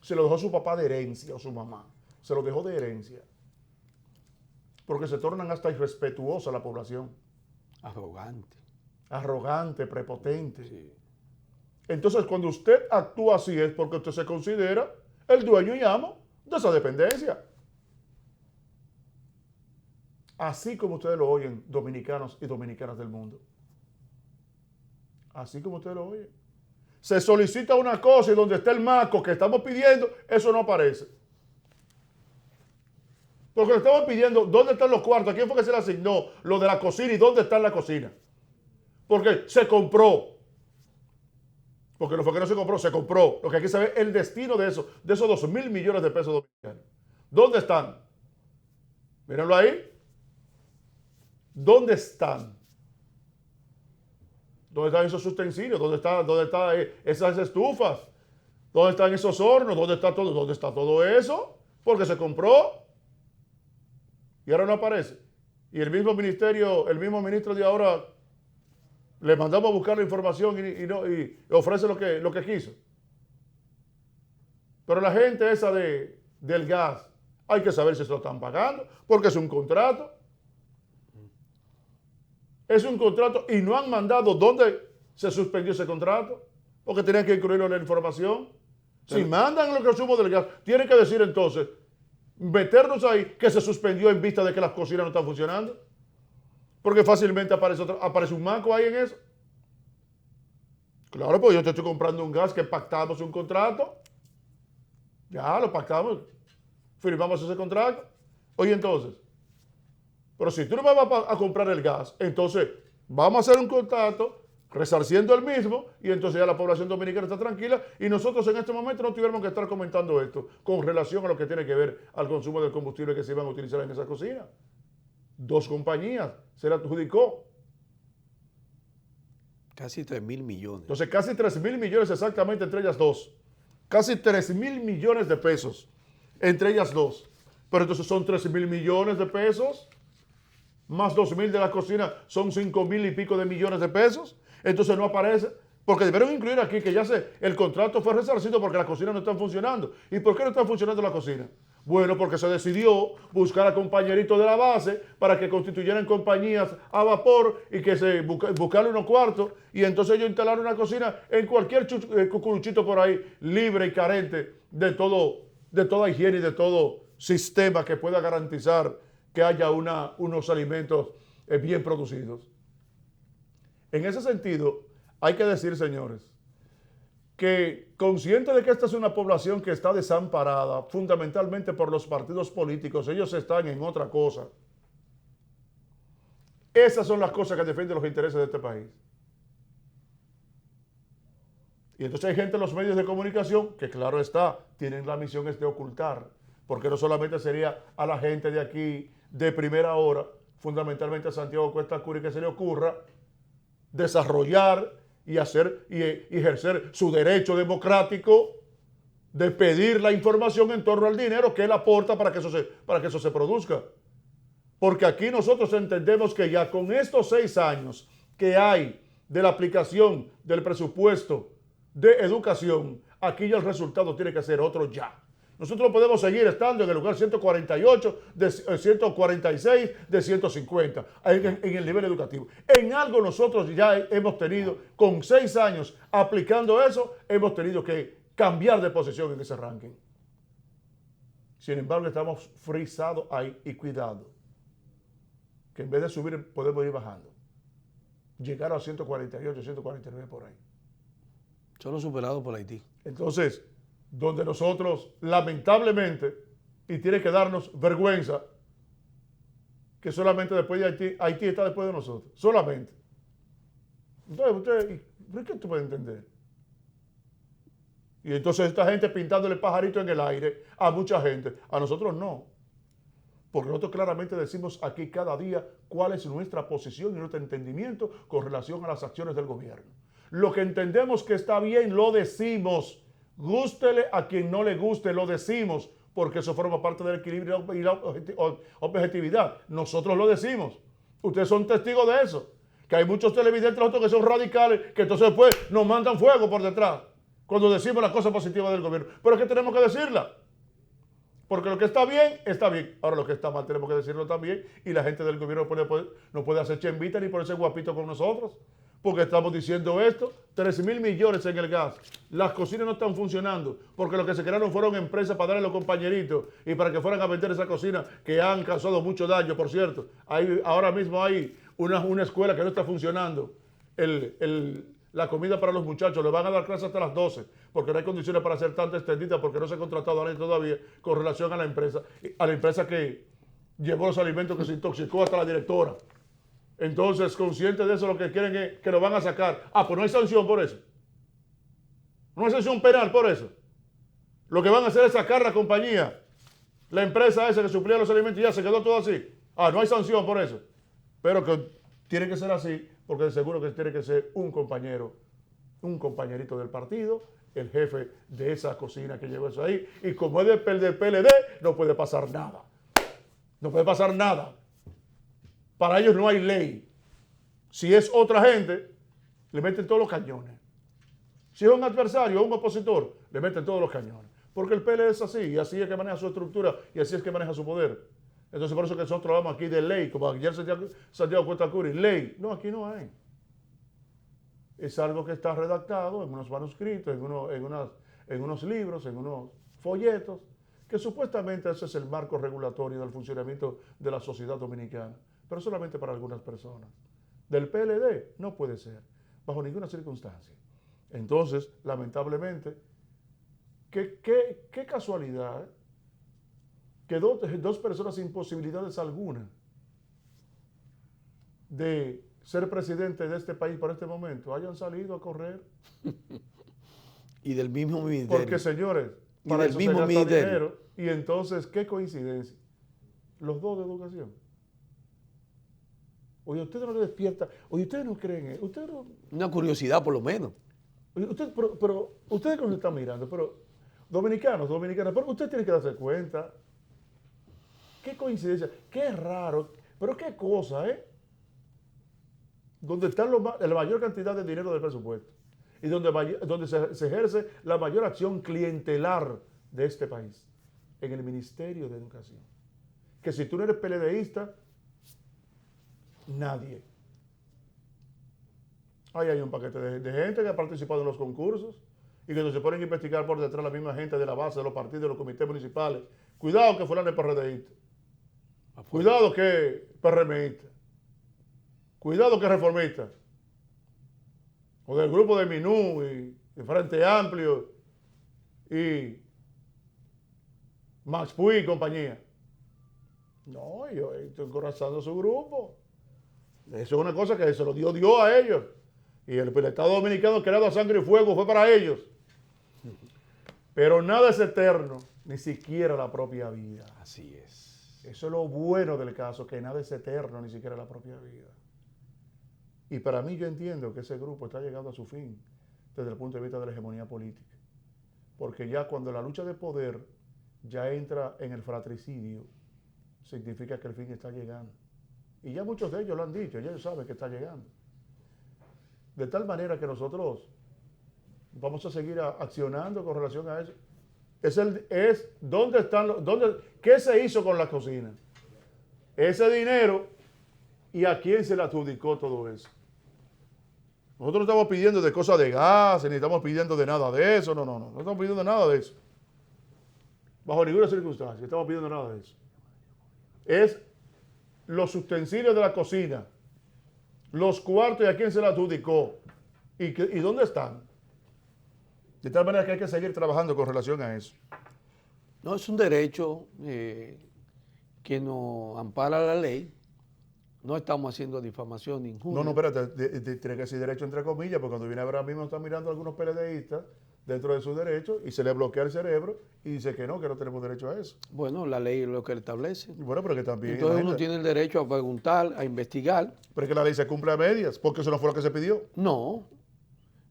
Se lo dejó su papá de herencia o su mamá. Se lo dejó de herencia. Porque se tornan hasta irrespetuosa la población. Arrogante, prepotente. Sí. Entonces, cuando usted actúa así es porque usted se considera el dueño y amo de esa dependencia. Así como ustedes lo oyen, dominicanos y dominicanas del mundo. Así como ustedes lo oyen. Se solicita una cosa y donde está el marco que estamos pidiendo, eso no aparece. Porque le estamos pidiendo, ¿dónde están los cuartos? ¿A quién fue que se le asignó lo de la cocina y dónde está en la cocina? Porque se compró. Porque no fue que no se compró, se compró. Lo que hay que saber es el destino de esos 2.000 millones de pesos dominicanos. ¿Dónde están? Mírenlo ahí. ¿Dónde están? ¿Dónde están esos utensilios? ¿Dónde están esas estufas? ¿Dónde están esos hornos? ¿Dónde está todo? ¿Dónde está todo eso? Porque se compró. Y ahora no aparece. Y el mismo ministro de ahora, le mandamos a buscar la información y ofrece lo que quiso. Pero la gente esa del gas, hay que saber si se lo están pagando, porque es un contrato. Es un contrato y no han mandado dónde se suspendió ese contrato, porque tenían que incluirlo en la información. Si mandan el consumo del gas, tienen que decir entonces, meternos ahí que se suspendió en vista de que las cocinas no están funcionando. Porque fácilmente aparece un manco ahí en eso. Claro, pues yo te estoy comprando un gas que pactamos un contrato. Ya lo pactamos. Firmamos ese contrato. Oye, entonces, pero si tú no me vas a comprar el gas, entonces vamos a hacer un contrato resarciendo el mismo y entonces ya la población dominicana está tranquila y nosotros en este momento no tuviéramos que estar comentando esto con relación a lo que tiene que ver al consumo del combustible que se iban a utilizar en esa cocina. 2 compañías se le adjudicó. Casi 3.000 millones. Entonces casi 3.000 millones exactamente entre ellas dos. Casi 3.000 millones de pesos entre ellas dos. Pero entonces son 3.000 millones de pesos más 2.000 de la cocina son 5.000 y pico de millones de pesos. Entonces no aparece, porque debieron incluir aquí que ya el contrato fue resarcido porque las cocinas no están funcionando. ¿Y por qué no están funcionando la cocina? Bueno, porque se decidió buscar a compañeritos de la base para que constituyeran compañías a vapor y que se buscaran unos cuartos y entonces ellos instalaron una cocina en cualquier cucuruchito por ahí, libre y carente de toda higiene y de todo sistema que pueda garantizar que haya unos alimentos bien producidos. En ese sentido, hay que decir, señores, que consciente de que esta es una población que está desamparada fundamentalmente por los partidos políticos, ellos están en otra cosa. Esas son las cosas que defienden los intereses de este país. Y entonces hay gente en los medios de comunicación que, claro está, tienen la misión de ocultar, porque no solamente sería a la gente de aquí de primera hora, fundamentalmente a Santiago Cuesta Curi, que se le ocurra desarrollar y ejercer su derecho democrático de pedir la información en torno al dinero que él aporta para que eso se produzca. Porque aquí nosotros entendemos que ya con estos 6 años que hay de la aplicación del presupuesto de educación, aquí ya el resultado tiene que ser otro ya. Nosotros podemos seguir estando en el lugar 148, de 146, de 150 en el nivel educativo. En algo nosotros ya hemos tenido, con 6 años aplicando eso, hemos tenido que cambiar de posición en ese ranking. Sin embargo, estamos frisados ahí y cuidado, que en vez de subir podemos ir bajando. Llegar a 148, 149 por ahí. Solo superado por Haití. Entonces, donde nosotros, lamentablemente, y tiene que darnos vergüenza, que solamente después de Haití está después de nosotros. Solamente. Entonces, ¿por qué tú puedes entender? Y entonces esta gente pintándole pajarito en el aire a mucha gente. A nosotros no. Porque nosotros claramente decimos aquí cada día cuál es nuestra posición y nuestro entendimiento con relación a las acciones del gobierno. Lo que entendemos que está bien, lo decimos. Gústele a quien no le guste, lo decimos, porque eso forma parte del equilibrio y la objetividad. Nosotros lo decimos. Ustedes son testigos de eso. Que hay muchos televidentes nosotros que son radicales, que entonces después nos mandan fuego por detrás cuando decimos las cosas positivas del gobierno. Pero es que tenemos que decirla. Porque lo que está bien, está bien. Ahora lo que está mal tenemos que decirlo también. Y la gente del gobierno no puede hacer chembita ni ponerse guapito con nosotros. Porque estamos diciendo esto, 3.000 millones en el gas. Las cocinas no están funcionando porque lo que se crearon fueron empresas para darle a los compañeritos y para que fueran a vender esa cocina que han causado mucho daño, por cierto. Ahora mismo hay una escuela que no está funcionando. La comida para los muchachos, le van a dar clases hasta las 12 porque no hay condiciones para hacer tanta extendida porque no se ha contratado a nadie todavía con relación a la empresa que llevó los alimentos, que se intoxicó hasta la directora. Entonces, conscientes de eso, lo que quieren es que lo van a sacar. Ah, pues no hay sanción por eso. No hay sanción penal por eso. Lo que van a hacer es sacar la compañía, la empresa esa que suplía los alimentos y ya se quedó todo así. Ah, no hay sanción por eso. Pero que tiene que ser así, porque de seguro que tiene que ser un compañero, un compañerito del partido, el jefe de esa cocina que llevó eso ahí. Y como es del PLD, no puede pasar nada. No puede pasar nada. Para ellos no hay ley. Si es otra gente, le meten todos los cañones. Si es un adversario o un opositor, le meten todos los cañones. Porque el PLD es así, y así es que maneja su estructura, y así es que maneja su poder. Entonces por eso que nosotros hablamos aquí de ley, como ayer Santiago Cuentacuri, ley. No, aquí no hay. Es algo que está redactado en unos manuscritos, en unos libros, en unos folletos, que supuestamente ese es el marco regulatorio del funcionamiento de la sociedad dominicana. Pero solamente para algunas personas. Del PLD no puede ser, bajo ninguna circunstancia. Entonces, lamentablemente, qué casualidad que dos personas sin posibilidades alguna de ser presidente de este país para este momento hayan salido a correr. Y del mismo ministerio. Porque, señores, para eso se gasta dinero. Y entonces, qué coincidencia. Los dos de educación. Oye, ustedes no le despiertan. Oye, ustedes no creen. Ustedes no... Una curiosidad, por lo menos. Oye, pero ustedes que nos están mirando, pero dominicanos, pero ustedes tienen que darse cuenta. Qué coincidencia, qué raro, pero qué cosa, ¿eh? Donde está la mayor cantidad de dinero del presupuesto y donde se ejerce la mayor acción clientelar de este país, en el Ministerio de Educación. Que si tú no eres PLDista, nadie. Ahí hay un paquete de gente que ha participado en los concursos y que se ponen a investigar por detrás la misma gente de la base, de los partidos, de los comités municipales. Cuidado que fulano es PRDista. Cuidado que PRMista. Cuidado que reformista. O del grupo de Minú y de Frente Amplio y Max Puig y compañía. No, yo estoy encorazando a su grupo. Eso es una cosa que se lo dio Dios a ellos. Y el Estado Dominicano creado a sangre y fuego fue para ellos. Pero nada es eterno, ni siquiera la propia vida. Así es. Eso es lo bueno del caso, que nada es eterno, ni siquiera la propia vida. Y para mí yo entiendo que ese grupo está llegando a su fin desde el punto de vista de la hegemonía política. Porque ya cuando la lucha de poder ya entra en el fratricidio, significa que el fin está llegando. Y ya muchos de ellos lo han dicho, ya ellos saben que está llegando. De tal manera que nosotros vamos a seguir accionando con relación a eso. ¿Qué se hizo con la cocina? Ese dinero, ¿y a quién se le adjudicó todo eso? Nosotros no estamos pidiendo de cosas de gas, ni estamos pidiendo de nada de eso, no estamos pidiendo nada de eso. Bajo ninguna circunstancia, estamos pidiendo nada de eso. Es los utensilios de la cocina, los cuartos y a quién se le adjudicó y dónde están. De tal manera que hay que seguir trabajando con relación a eso. No, es un derecho que nos ampara la ley. No estamos haciendo difamación ninguna. No, espérate, tiene que decir derecho entre comillas, porque cuando viene ahora mismo están mirando a algunos PLDistas dentro de sus derechos y se le bloquea el cerebro y dice que no tenemos derecho a eso. Bueno, la ley es lo que le establece. Bueno, pero que también... Entonces uno tiene el derecho a preguntar, a investigar. Pero es que la ley se cumple a medias, porque eso no fue lo que se pidió. No.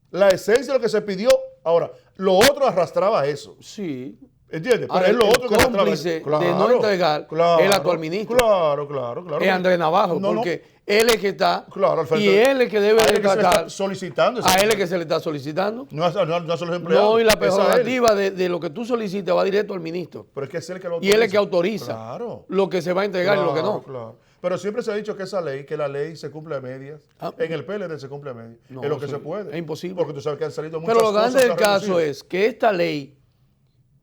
La esencia de lo que se pidió, ahora, lo otro arrastraba eso. Sí. ¿Entiendes? Pero Ahora, es lo el otro que cómplice de no entregar el actual ministro. Claro. Es Andrés Navarro, porque él es que está, Claro, y él es que debe a él de es que se le está tratar, solicitando. a él es que se le está solicitando. No a los empleados. No, y la es a él. prerrogativa de lo que tú solicitas va directo al ministro. Pero es que es él que lo Y él es que autoriza Claro. lo que se va a entregar y lo que no. Claro. Pero siempre se ha dicho que que la ley se cumple a medias. En el PLD se cumple a medias. No, es lo que eso se puede. es imposible. Porque tú sabes que han salido muchas Pero lo cosas. grande del que han caso reducido. es que esta ley,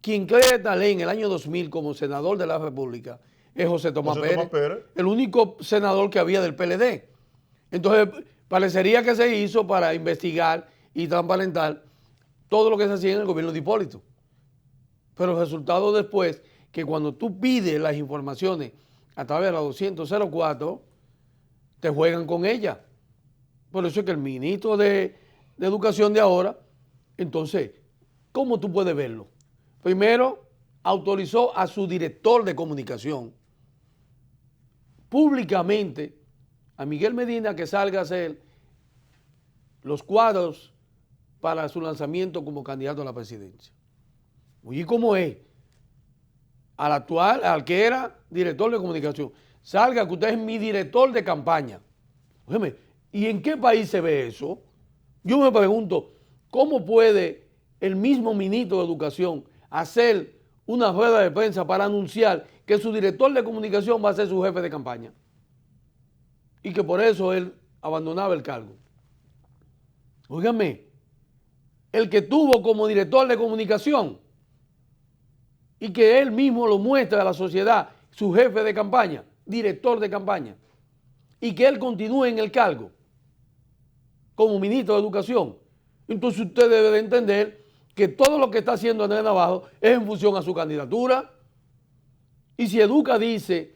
quien crea esta ley en el año 2000 como senador de la República, es José Tomás Pérez, el único senador que había del PLD. Entonces, parecería que se hizo para investigar y transparentar todo lo que se hacía en el gobierno de Hipólito. Pero el resultado después, que cuando tú pides las informaciones a través de la 200-04, te juegan con ella. Por eso es que el ministro de Educación de ahora, entonces, ¿cómo tú puedes verlo? Primero, autorizó a su director de comunicación públicamente, a Miguel Medina, que salga a hacer los cuadros para su lanzamiento como candidato a la presidencia. Oye, ¿cómo es? Al actual, al que era director de comunicación, salga que usted es mi director de campaña. Óyeme, ¿y en qué país se ve eso? Yo me pregunto, ¿cómo puede el mismo ministro de Educación hacer una rueda de prensa para anunciar que su director de comunicación va a ser su jefe de campaña? Y que por eso él abandonaba el cargo. Óigame, el que tuvo como director de comunicación y que él mismo lo muestra a la sociedad, su jefe de campaña, director de campaña, y que él continúe en el cargo como ministro de Educación. Entonces usted debe de entender que todo lo que está haciendo Andrés Navarro es en función a su candidatura. Y si Educa dice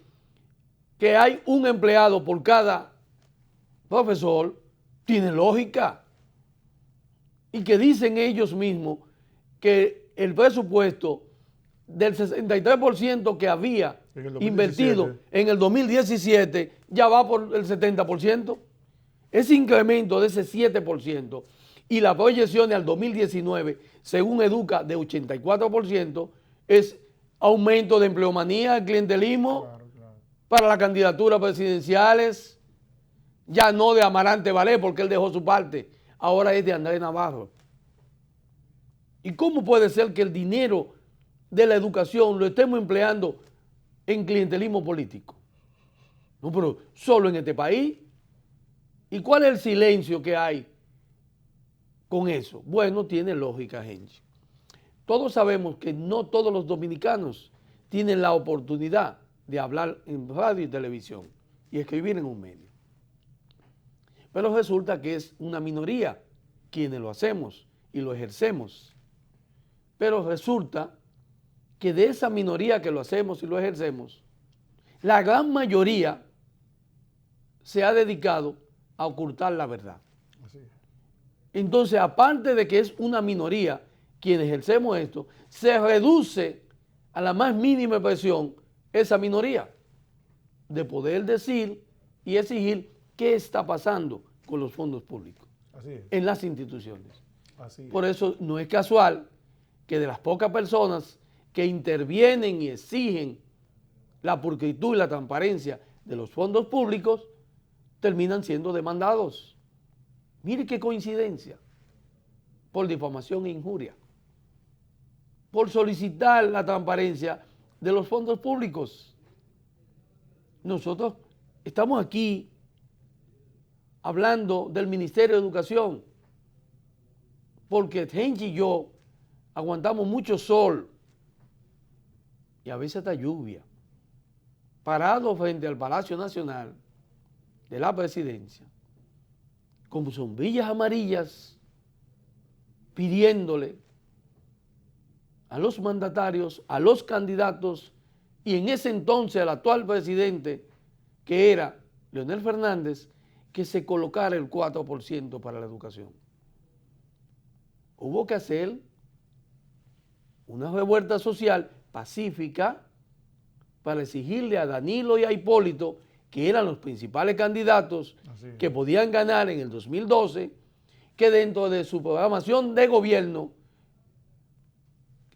que hay un empleado por cada profesor, tiene lógica. Y que dicen ellos mismos que el presupuesto del 63% que había invertido en el 2017 ya va por el 70%. Ese incremento de ese 7% y la proyección al 2019, según Educa, de 84%, es aumento de empleomanía, clientelismo, para las candidaturas presidenciales, ya no de Amarante Valé, porque él dejó su parte, ahora es de Andrés Navarro. ¿Y cómo puede ser que el dinero de la educación lo estemos empleando en clientelismo político? No, pero solo en este país. ¿Y cuál es el silencio que hay con eso? Bueno, tiene lógica, gente. Todos sabemos que no todos los dominicanos tienen la oportunidad de hablar en radio y televisión y escribir en un medio. Pero resulta que es una minoría quienes lo hacemos y lo ejercemos. Pero resulta que de esa minoría que lo hacemos y lo ejercemos, la gran mayoría se ha dedicado a ocultar la verdad. Entonces, aparte de que es una minoría quienes ejercemos esto, se reduce a la más mínima expresión esa minoría de poder decir y exigir qué está pasando con los fondos públicos en las instituciones. Por eso no es casual que de las pocas personas que intervienen y exigen la pulcritud y la transparencia de los fondos públicos terminan siendo demandados. Mire qué coincidencia. Por difamación e injuria. Por solicitar la transparencia de los fondos públicos. Nosotros estamos aquí hablando del Ministerio de Educación porque Genchi y yo aguantamos mucho sol y a veces hasta lluvia, parados frente al Palacio Nacional de la Presidencia, con sombrillas amarillas, pidiéndole a los mandatarios, a los candidatos y en ese entonces al actual presidente, que era Leonel Fernández, que se colocara el 4% para la educación. Hubo que hacer una revuelta social pacífica para exigirle a Danilo y a Hipólito, que eran los principales candidatos que podían ganar en el 2012, que dentro de su programación de gobierno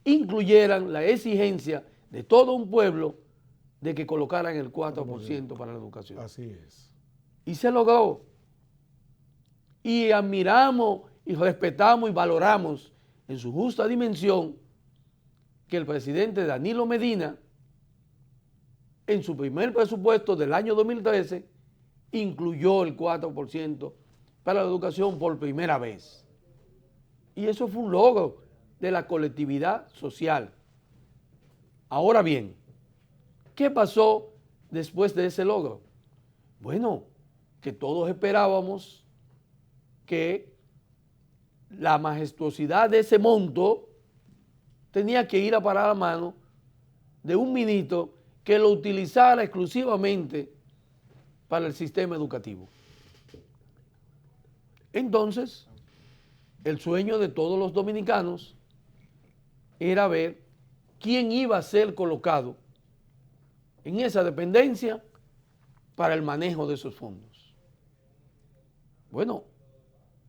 incluyeran la exigencia de todo un pueblo de que colocaran el 4% para la educación. Así es. Y se logró. Y admiramos y respetamos y valoramos en su justa dimensión que el presidente Danilo Medina, en su primer presupuesto del año 2013, incluyó el 4% para la educación por primera vez. Y eso fue un logro de la colectividad social. Ahora bien, ¿qué pasó después de ese logro? Bueno, que todos esperábamos que la majestuosidad de ese monto tenía que ir a parar a la mano de un ministro que lo utilizara exclusivamente para el sistema educativo. Entonces, el sueño de todos los dominicanos era ver quién iba a ser colocado en esa dependencia para el manejo de esos fondos. Bueno,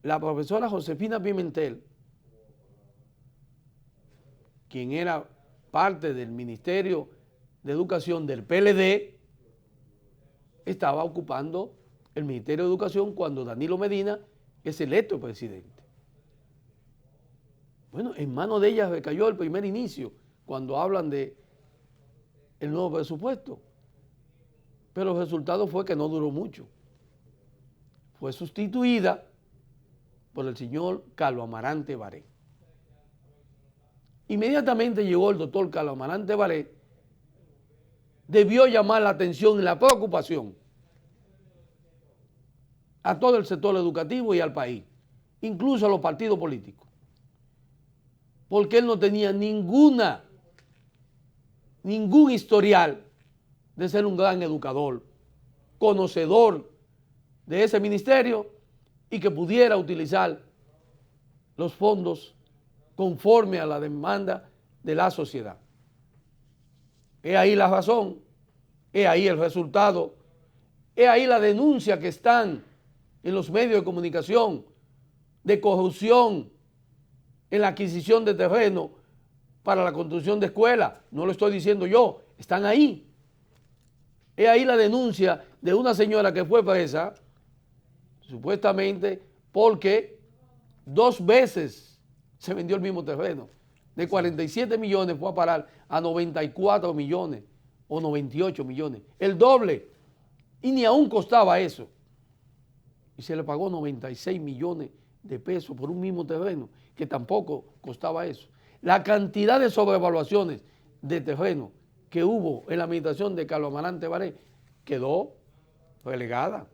la profesora Josefina Pimentel, quien era parte del Ministerio de Educación del PLD, estaba ocupando el Ministerio de Educación cuando Danilo Medina es electo presidente. Bueno, en manos de ella recayó el primer inicio cuando hablan de el nuevo presupuesto. Pero el resultado fue que no duró mucho. Fue sustituida por el señor Carlos Amarante Baré. Inmediatamente llegó el doctor Carlos Amarante Baré, debió llamar la atención y la preocupación a todo el sector educativo y al país, incluso a los partidos políticos, porque él no tenía ningún historial de ser un gran educador, conocedor de ese ministerio y que pudiera utilizar los fondos conforme a la demanda de la sociedad. Es ahí la razón, es ahí el resultado, es ahí la denuncia que están en los medios de comunicación de corrupción en la adquisición de terreno para la construcción de escuelas. No lo estoy diciendo yo, están ahí. Es ahí la denuncia de una señora que fue presa, supuestamente porque 2 veces se vendió el mismo terreno. De 47 millones fue a parar a 94 millones o 98 millones. El doble. Y ni aún costaba eso. Y se le pagó 96 millones de pesos por un mismo terreno, que tampoco costaba eso. La cantidad de sobrevaluaciones de terreno que hubo en la administración de Carlos Amarante Baré quedó relegada.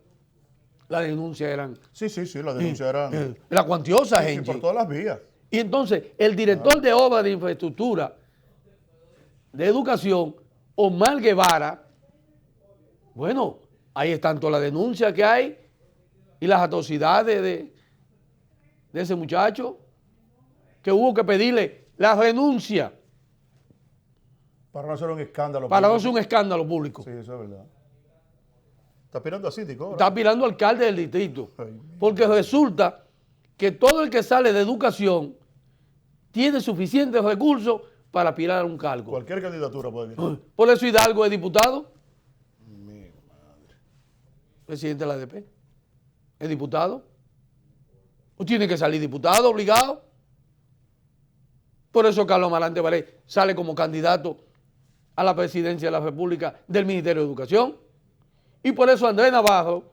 Las denuncias eran... Sí, las denuncias eran... La cuantiosa, sí, gente. por todas las vías. Y entonces, el director de obra de infraestructura de educación, Omar Guevara, bueno, ahí están todas las denuncias que hay y las atrocidades de ese muchacho, que hubo que pedirle la renuncia. Para no hacer un escándalo para público. no hacer un escándalo público. Sí, eso es verdad. Está aspirando a síndico ahora. Está aspirando a alcalde del distrito. Porque resulta que todo el que sale de educación tiene suficientes recursos para aspirar a un cargo. Cualquier candidatura puede venir. Por eso Hidalgo es diputado. Mi madre. Presidente de la ADP. Es diputado. O tiene que salir diputado, obligado. Por eso Carlos Amarante Baré sale como candidato a la presidencia de la República del Ministerio de Educación. Y por eso Andrés Navarro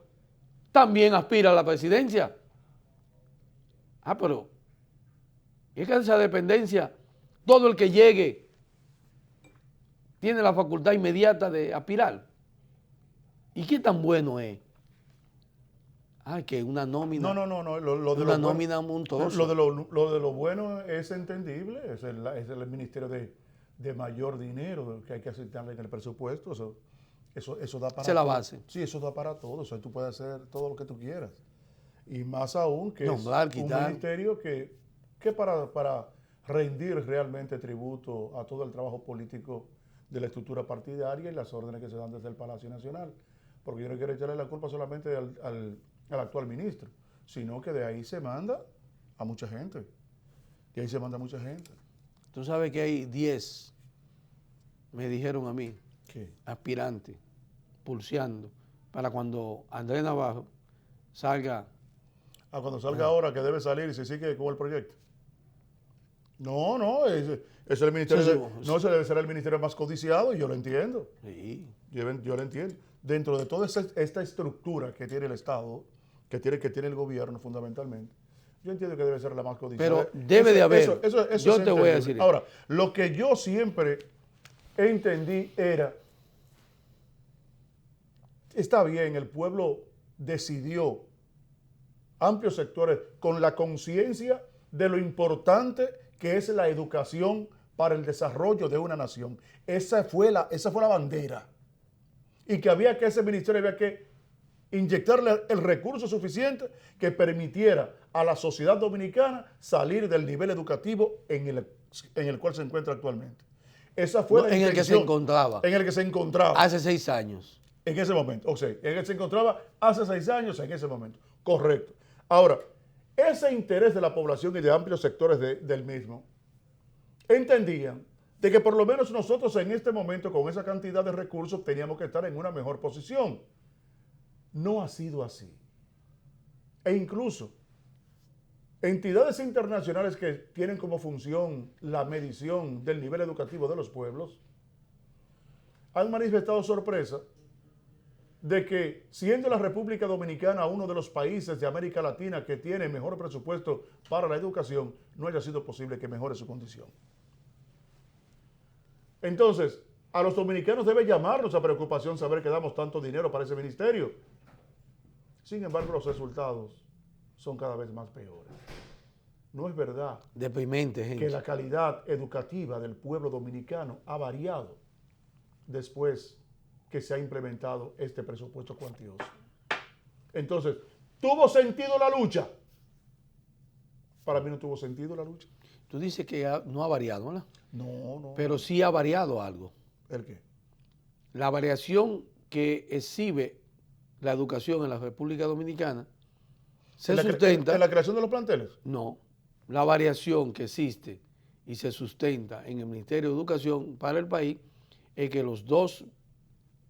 también aspira a la presidencia. Pero es que esa dependencia, todo el que llegue tiene la facultad inmediata de aspirar. ¿Y qué tan bueno es? Que una nómina. No. Lo de una nómina monstruosa. Lo de lo bueno es entendible. Es el ministerio de mayor dinero que hay que asignarle en el presupuesto. Eso da para... Esa es la base. Sí, eso da para todo. O sea, tú puedes hacer todo lo que tú quieras. Y más aún que nombrar, es un ministerio que para rendir realmente tributo a todo el trabajo político de la estructura partidaria y las órdenes que se dan desde el Palacio Nacional. Porque yo no quiero echarle la culpa solamente al actual ministro, sino que de ahí se manda a mucha gente. De ahí se manda a mucha gente. Tú sabes que hay 10, me dijeron a mí, ¿Qué? aspirantes, pulseando, para cuando Andrés Navarro salga. Cuando salga ahora que debe salir y se sigue con el proyecto. No, es el ministerio, no, ese debe ser el ministerio más codiciado y yo lo entiendo. Sí. Yo lo entiendo. Dentro de toda esta estructura que tiene el Estado, que tiene el gobierno fundamentalmente, yo entiendo que debe ser la más codiciada. Pero debe de haber. Yo te voy a decir. Ahora, lo que yo siempre entendí era, está bien, el pueblo decidió, amplios sectores, con la conciencia de lo importante que es la educación para el desarrollo de una nación. Esa fue la bandera. Y que ese ministerio había que inyectarle el recurso suficiente que permitiera a la sociedad dominicana salir del nivel educativo en el cual se encuentra actualmente. Esa fue la en el que se encontraba. En el que se encontraba. Hace 6 años. En ese momento. O sea, en el que se encontraba hace 6 años, en ese momento. Correcto. Ahora, ese interés de la población y de amplios sectores del mismo entendían de que por lo menos nosotros en este momento con esa cantidad de recursos teníamos que estar en una mejor posición. No ha sido así. E incluso entidades internacionales que tienen como función la medición del nivel educativo de los pueblos han manifestado sorpresa de que, siendo la República Dominicana uno de los países de América Latina que tiene mejor presupuesto para la educación, no haya sido posible que mejore su condición. Entonces, a los dominicanos debe llamarnos a preocupación saber que damos tanto dinero para ese ministerio. Sin embargo, los resultados son cada vez más peores. No es verdad deprimente, gente, que la calidad educativa del pueblo dominicano ha variado después que se ha implementado este presupuesto cuantioso. Entonces, ¿tuvo sentido la lucha? Para mí no tuvo sentido la lucha. Tú dices que no ha variado, ¿verdad? No. Pero sí ha variado algo. ¿El qué? La variación que exhibe la educación en la República Dominicana se sustenta. ¿En la creación de los planteles? No. La variación que existe y se sustenta en el Ministerio de Educación para el país es que los dos,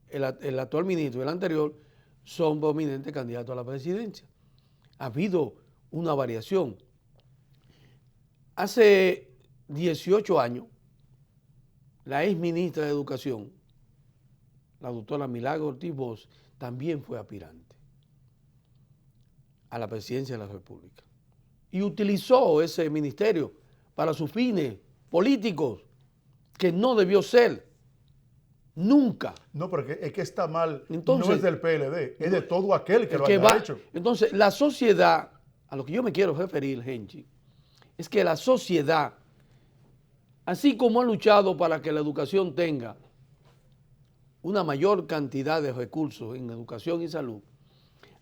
el actual ministro y el anterior, son prominentes candidatos a la presidencia. Ha habido una variación. Hace 18 años, la ex ministra de Educación, la doctora Milagro Ortiz Bosch, también fue aspirante a la presidencia de la República. Y utilizó ese ministerio para sus fines políticos, que no debió ser. Nunca. No, porque es que está mal. Entonces, no es del PLD, es de todo aquel que lo haya hecho. Entonces, la sociedad, a lo que yo me quiero referir, Genchi, es que la sociedad, así como ha luchado para que la educación tenga una mayor cantidad de recursos en educación y salud,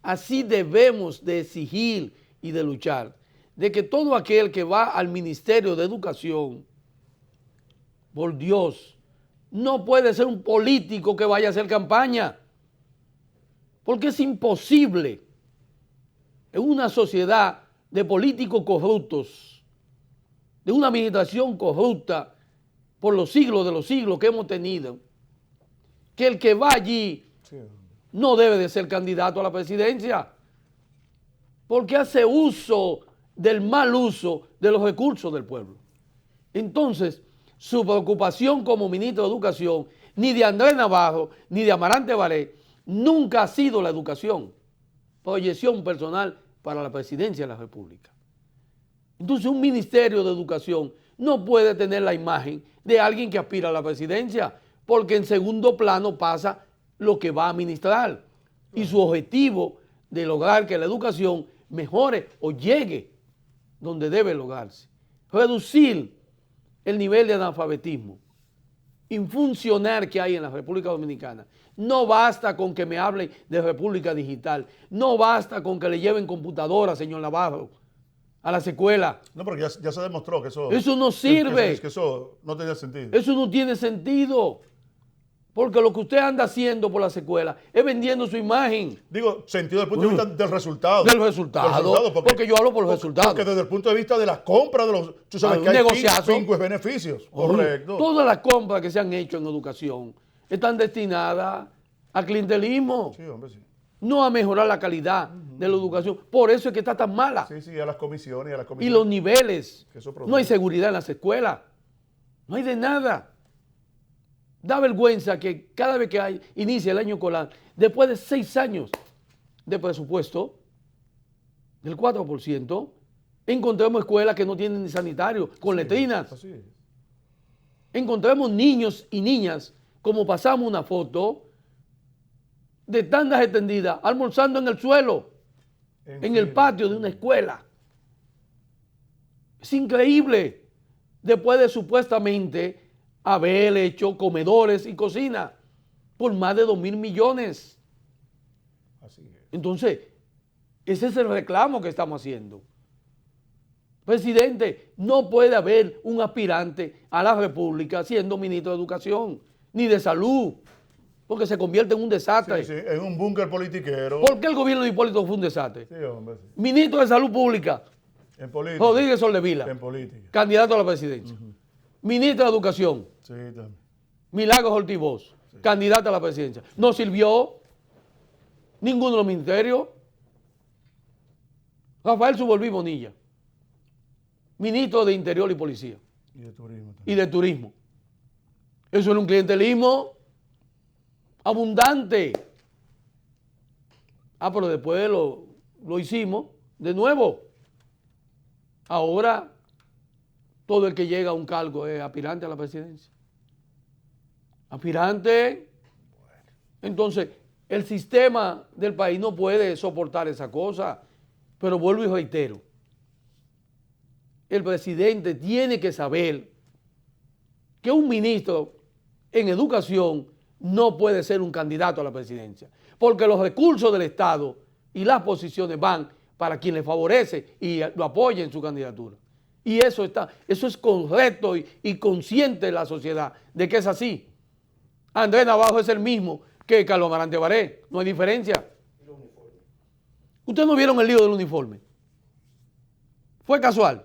así debemos de exigir y de luchar de que todo aquel que va al Ministerio de Educación, por Dios, no puede ser un político que vaya a hacer campaña, porque es imposible en una sociedad de políticos corruptos, de una administración corrupta por los siglos de los siglos que hemos tenido, que el que va allí no debe de ser candidato a la presidencia, porque hace uso del mal uso de los recursos del pueblo. Entonces, su preocupación como ministro de Educación, ni de Andrés Navarro, ni de Amarante Baré, nunca ha sido la educación, proyección personal para la presidencia de la República. Entonces, un ministerio de educación no puede tener la imagen de alguien que aspira a la presidencia, porque en segundo plano pasa lo que va a administrar y su objetivo de lograr que la educación mejore o llegue donde debe lograrse. Reducir el nivel de analfabetismo infuncional que hay en la República Dominicana. No basta con que me hablen de República Digital, no basta con que le lleven computadoras, señor Navarro, a las escuelas. No, porque ya se demostró que eso... Eso no sirve. Que eso no tenía sentido. Eso no tiene sentido. Porque lo que usted anda haciendo por las escuelas es vendiendo su imagen. Digo, sentido desde el punto de vista del resultado. Del resultado. Porque yo hablo por los resultados. Porque desde el punto de vista de la compra de los... Tú sabes que hay pingües beneficios. Correcto. Todas las compras que se han hecho en educación están destinadas a clientelismo. Sí, hombre, sí. No a mejorar la calidad de la educación. Por eso es que está tan mala. Sí, sí, a las comisiones, Y los niveles. Que eso No hay seguridad en las escuelas. No hay de nada. Da vergüenza que cada vez que inicia el año escolar, después de 6 años de presupuesto, del 4%, encontremos escuelas que no tienen ni sanitario, con letrinas. Así es. Encontremos niños y niñas, como pasamos una foto, de tandas extendidas, almorzando en el suelo, en el patio de una escuela. Es increíble. Después de supuestamente haber hecho comedores y cocina por más de 2.000 millones. Así es. Entonces, ese es el reclamo que estamos haciendo. Presidente, no puede haber un aspirante a la República siendo ministro de Educación, ni de Salud, porque se convierte en un desastre. Sí, sí, en un búnker politiquero. ¿Por qué el gobierno de Hipólito fue un desastre? Sí, hombre, sí. Ministro de Salud Pública, En política. Rodríguez Soldevila, En política. candidato a la presidencia. Ministro de Educación, Sí, también. Milagros Ortiz Bosch, candidata a la presidencia. No sirvió ninguno de los ministerios. Rafael Subolví Bonilla, ministro de Interior y Policía. Y de turismo también. Y de Turismo. Eso era un clientelismo abundante. Pero después lo hicimos de nuevo. Ahora todo el que llega a un cargo es aspirante a la presidencia. Aspirante. Entonces, el sistema del país no puede soportar esa cosa. Pero vuelvo y reitero, el presidente tiene que saber que un ministro en educación no puede ser un candidato a la presidencia, porque los recursos del Estado y las posiciones van para quien le favorece y lo apoya en su candidatura. Y eso es correcto y consciente de la sociedad de que es así. Andrés Navarro es el mismo que Carlos Amarante Baré, no hay diferencia. ¿Ustedes no vieron el lío del uniforme? Fue casual.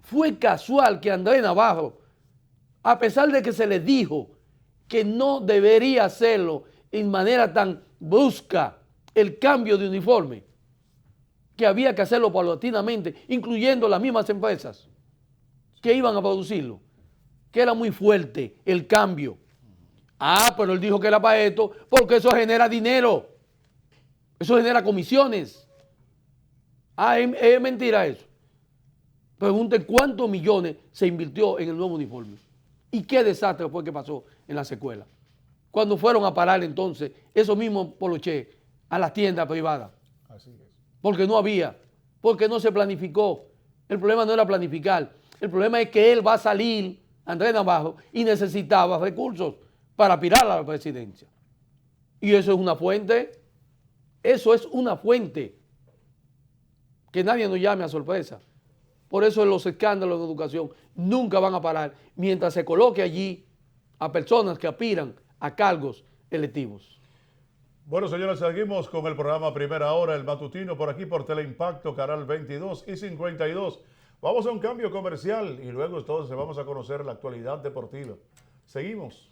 Fue casual que Andrés Navarro, a pesar de que se le dijo que no debería hacerlo en manera tan brusca el cambio de uniforme, que había que hacerlo paulatinamente, incluyendo las mismas empresas que iban a producirlo, que era muy fuerte el cambio. Pero él dijo que era para esto porque eso genera dinero, eso genera comisiones. Es mentira eso. Pregunten cuántos millones se invirtió en el nuevo uniforme y qué desastre fue que pasó en las escuelas. Cuando fueron a parar entonces esos mismos polochés a las tiendas privadas. Así es. Porque no había, porque no se planificó. El problema no era planificar. El problema es que él va a salir, Andrés Navarro, y necesitaba recursos para aspirar a la presidencia. Y eso es una fuente, que nadie nos llame a sorpresa. Por eso los escándalos de educación nunca van a parar mientras se coloque allí a personas que aspiran a cargos electivos. Bueno, señores, seguimos con el programa Primera Hora, el matutino, por aquí por Teleimpacto, canal 22 y 52. Vamos a un cambio comercial y luego entonces vamos a conocer la actualidad deportiva. Seguimos.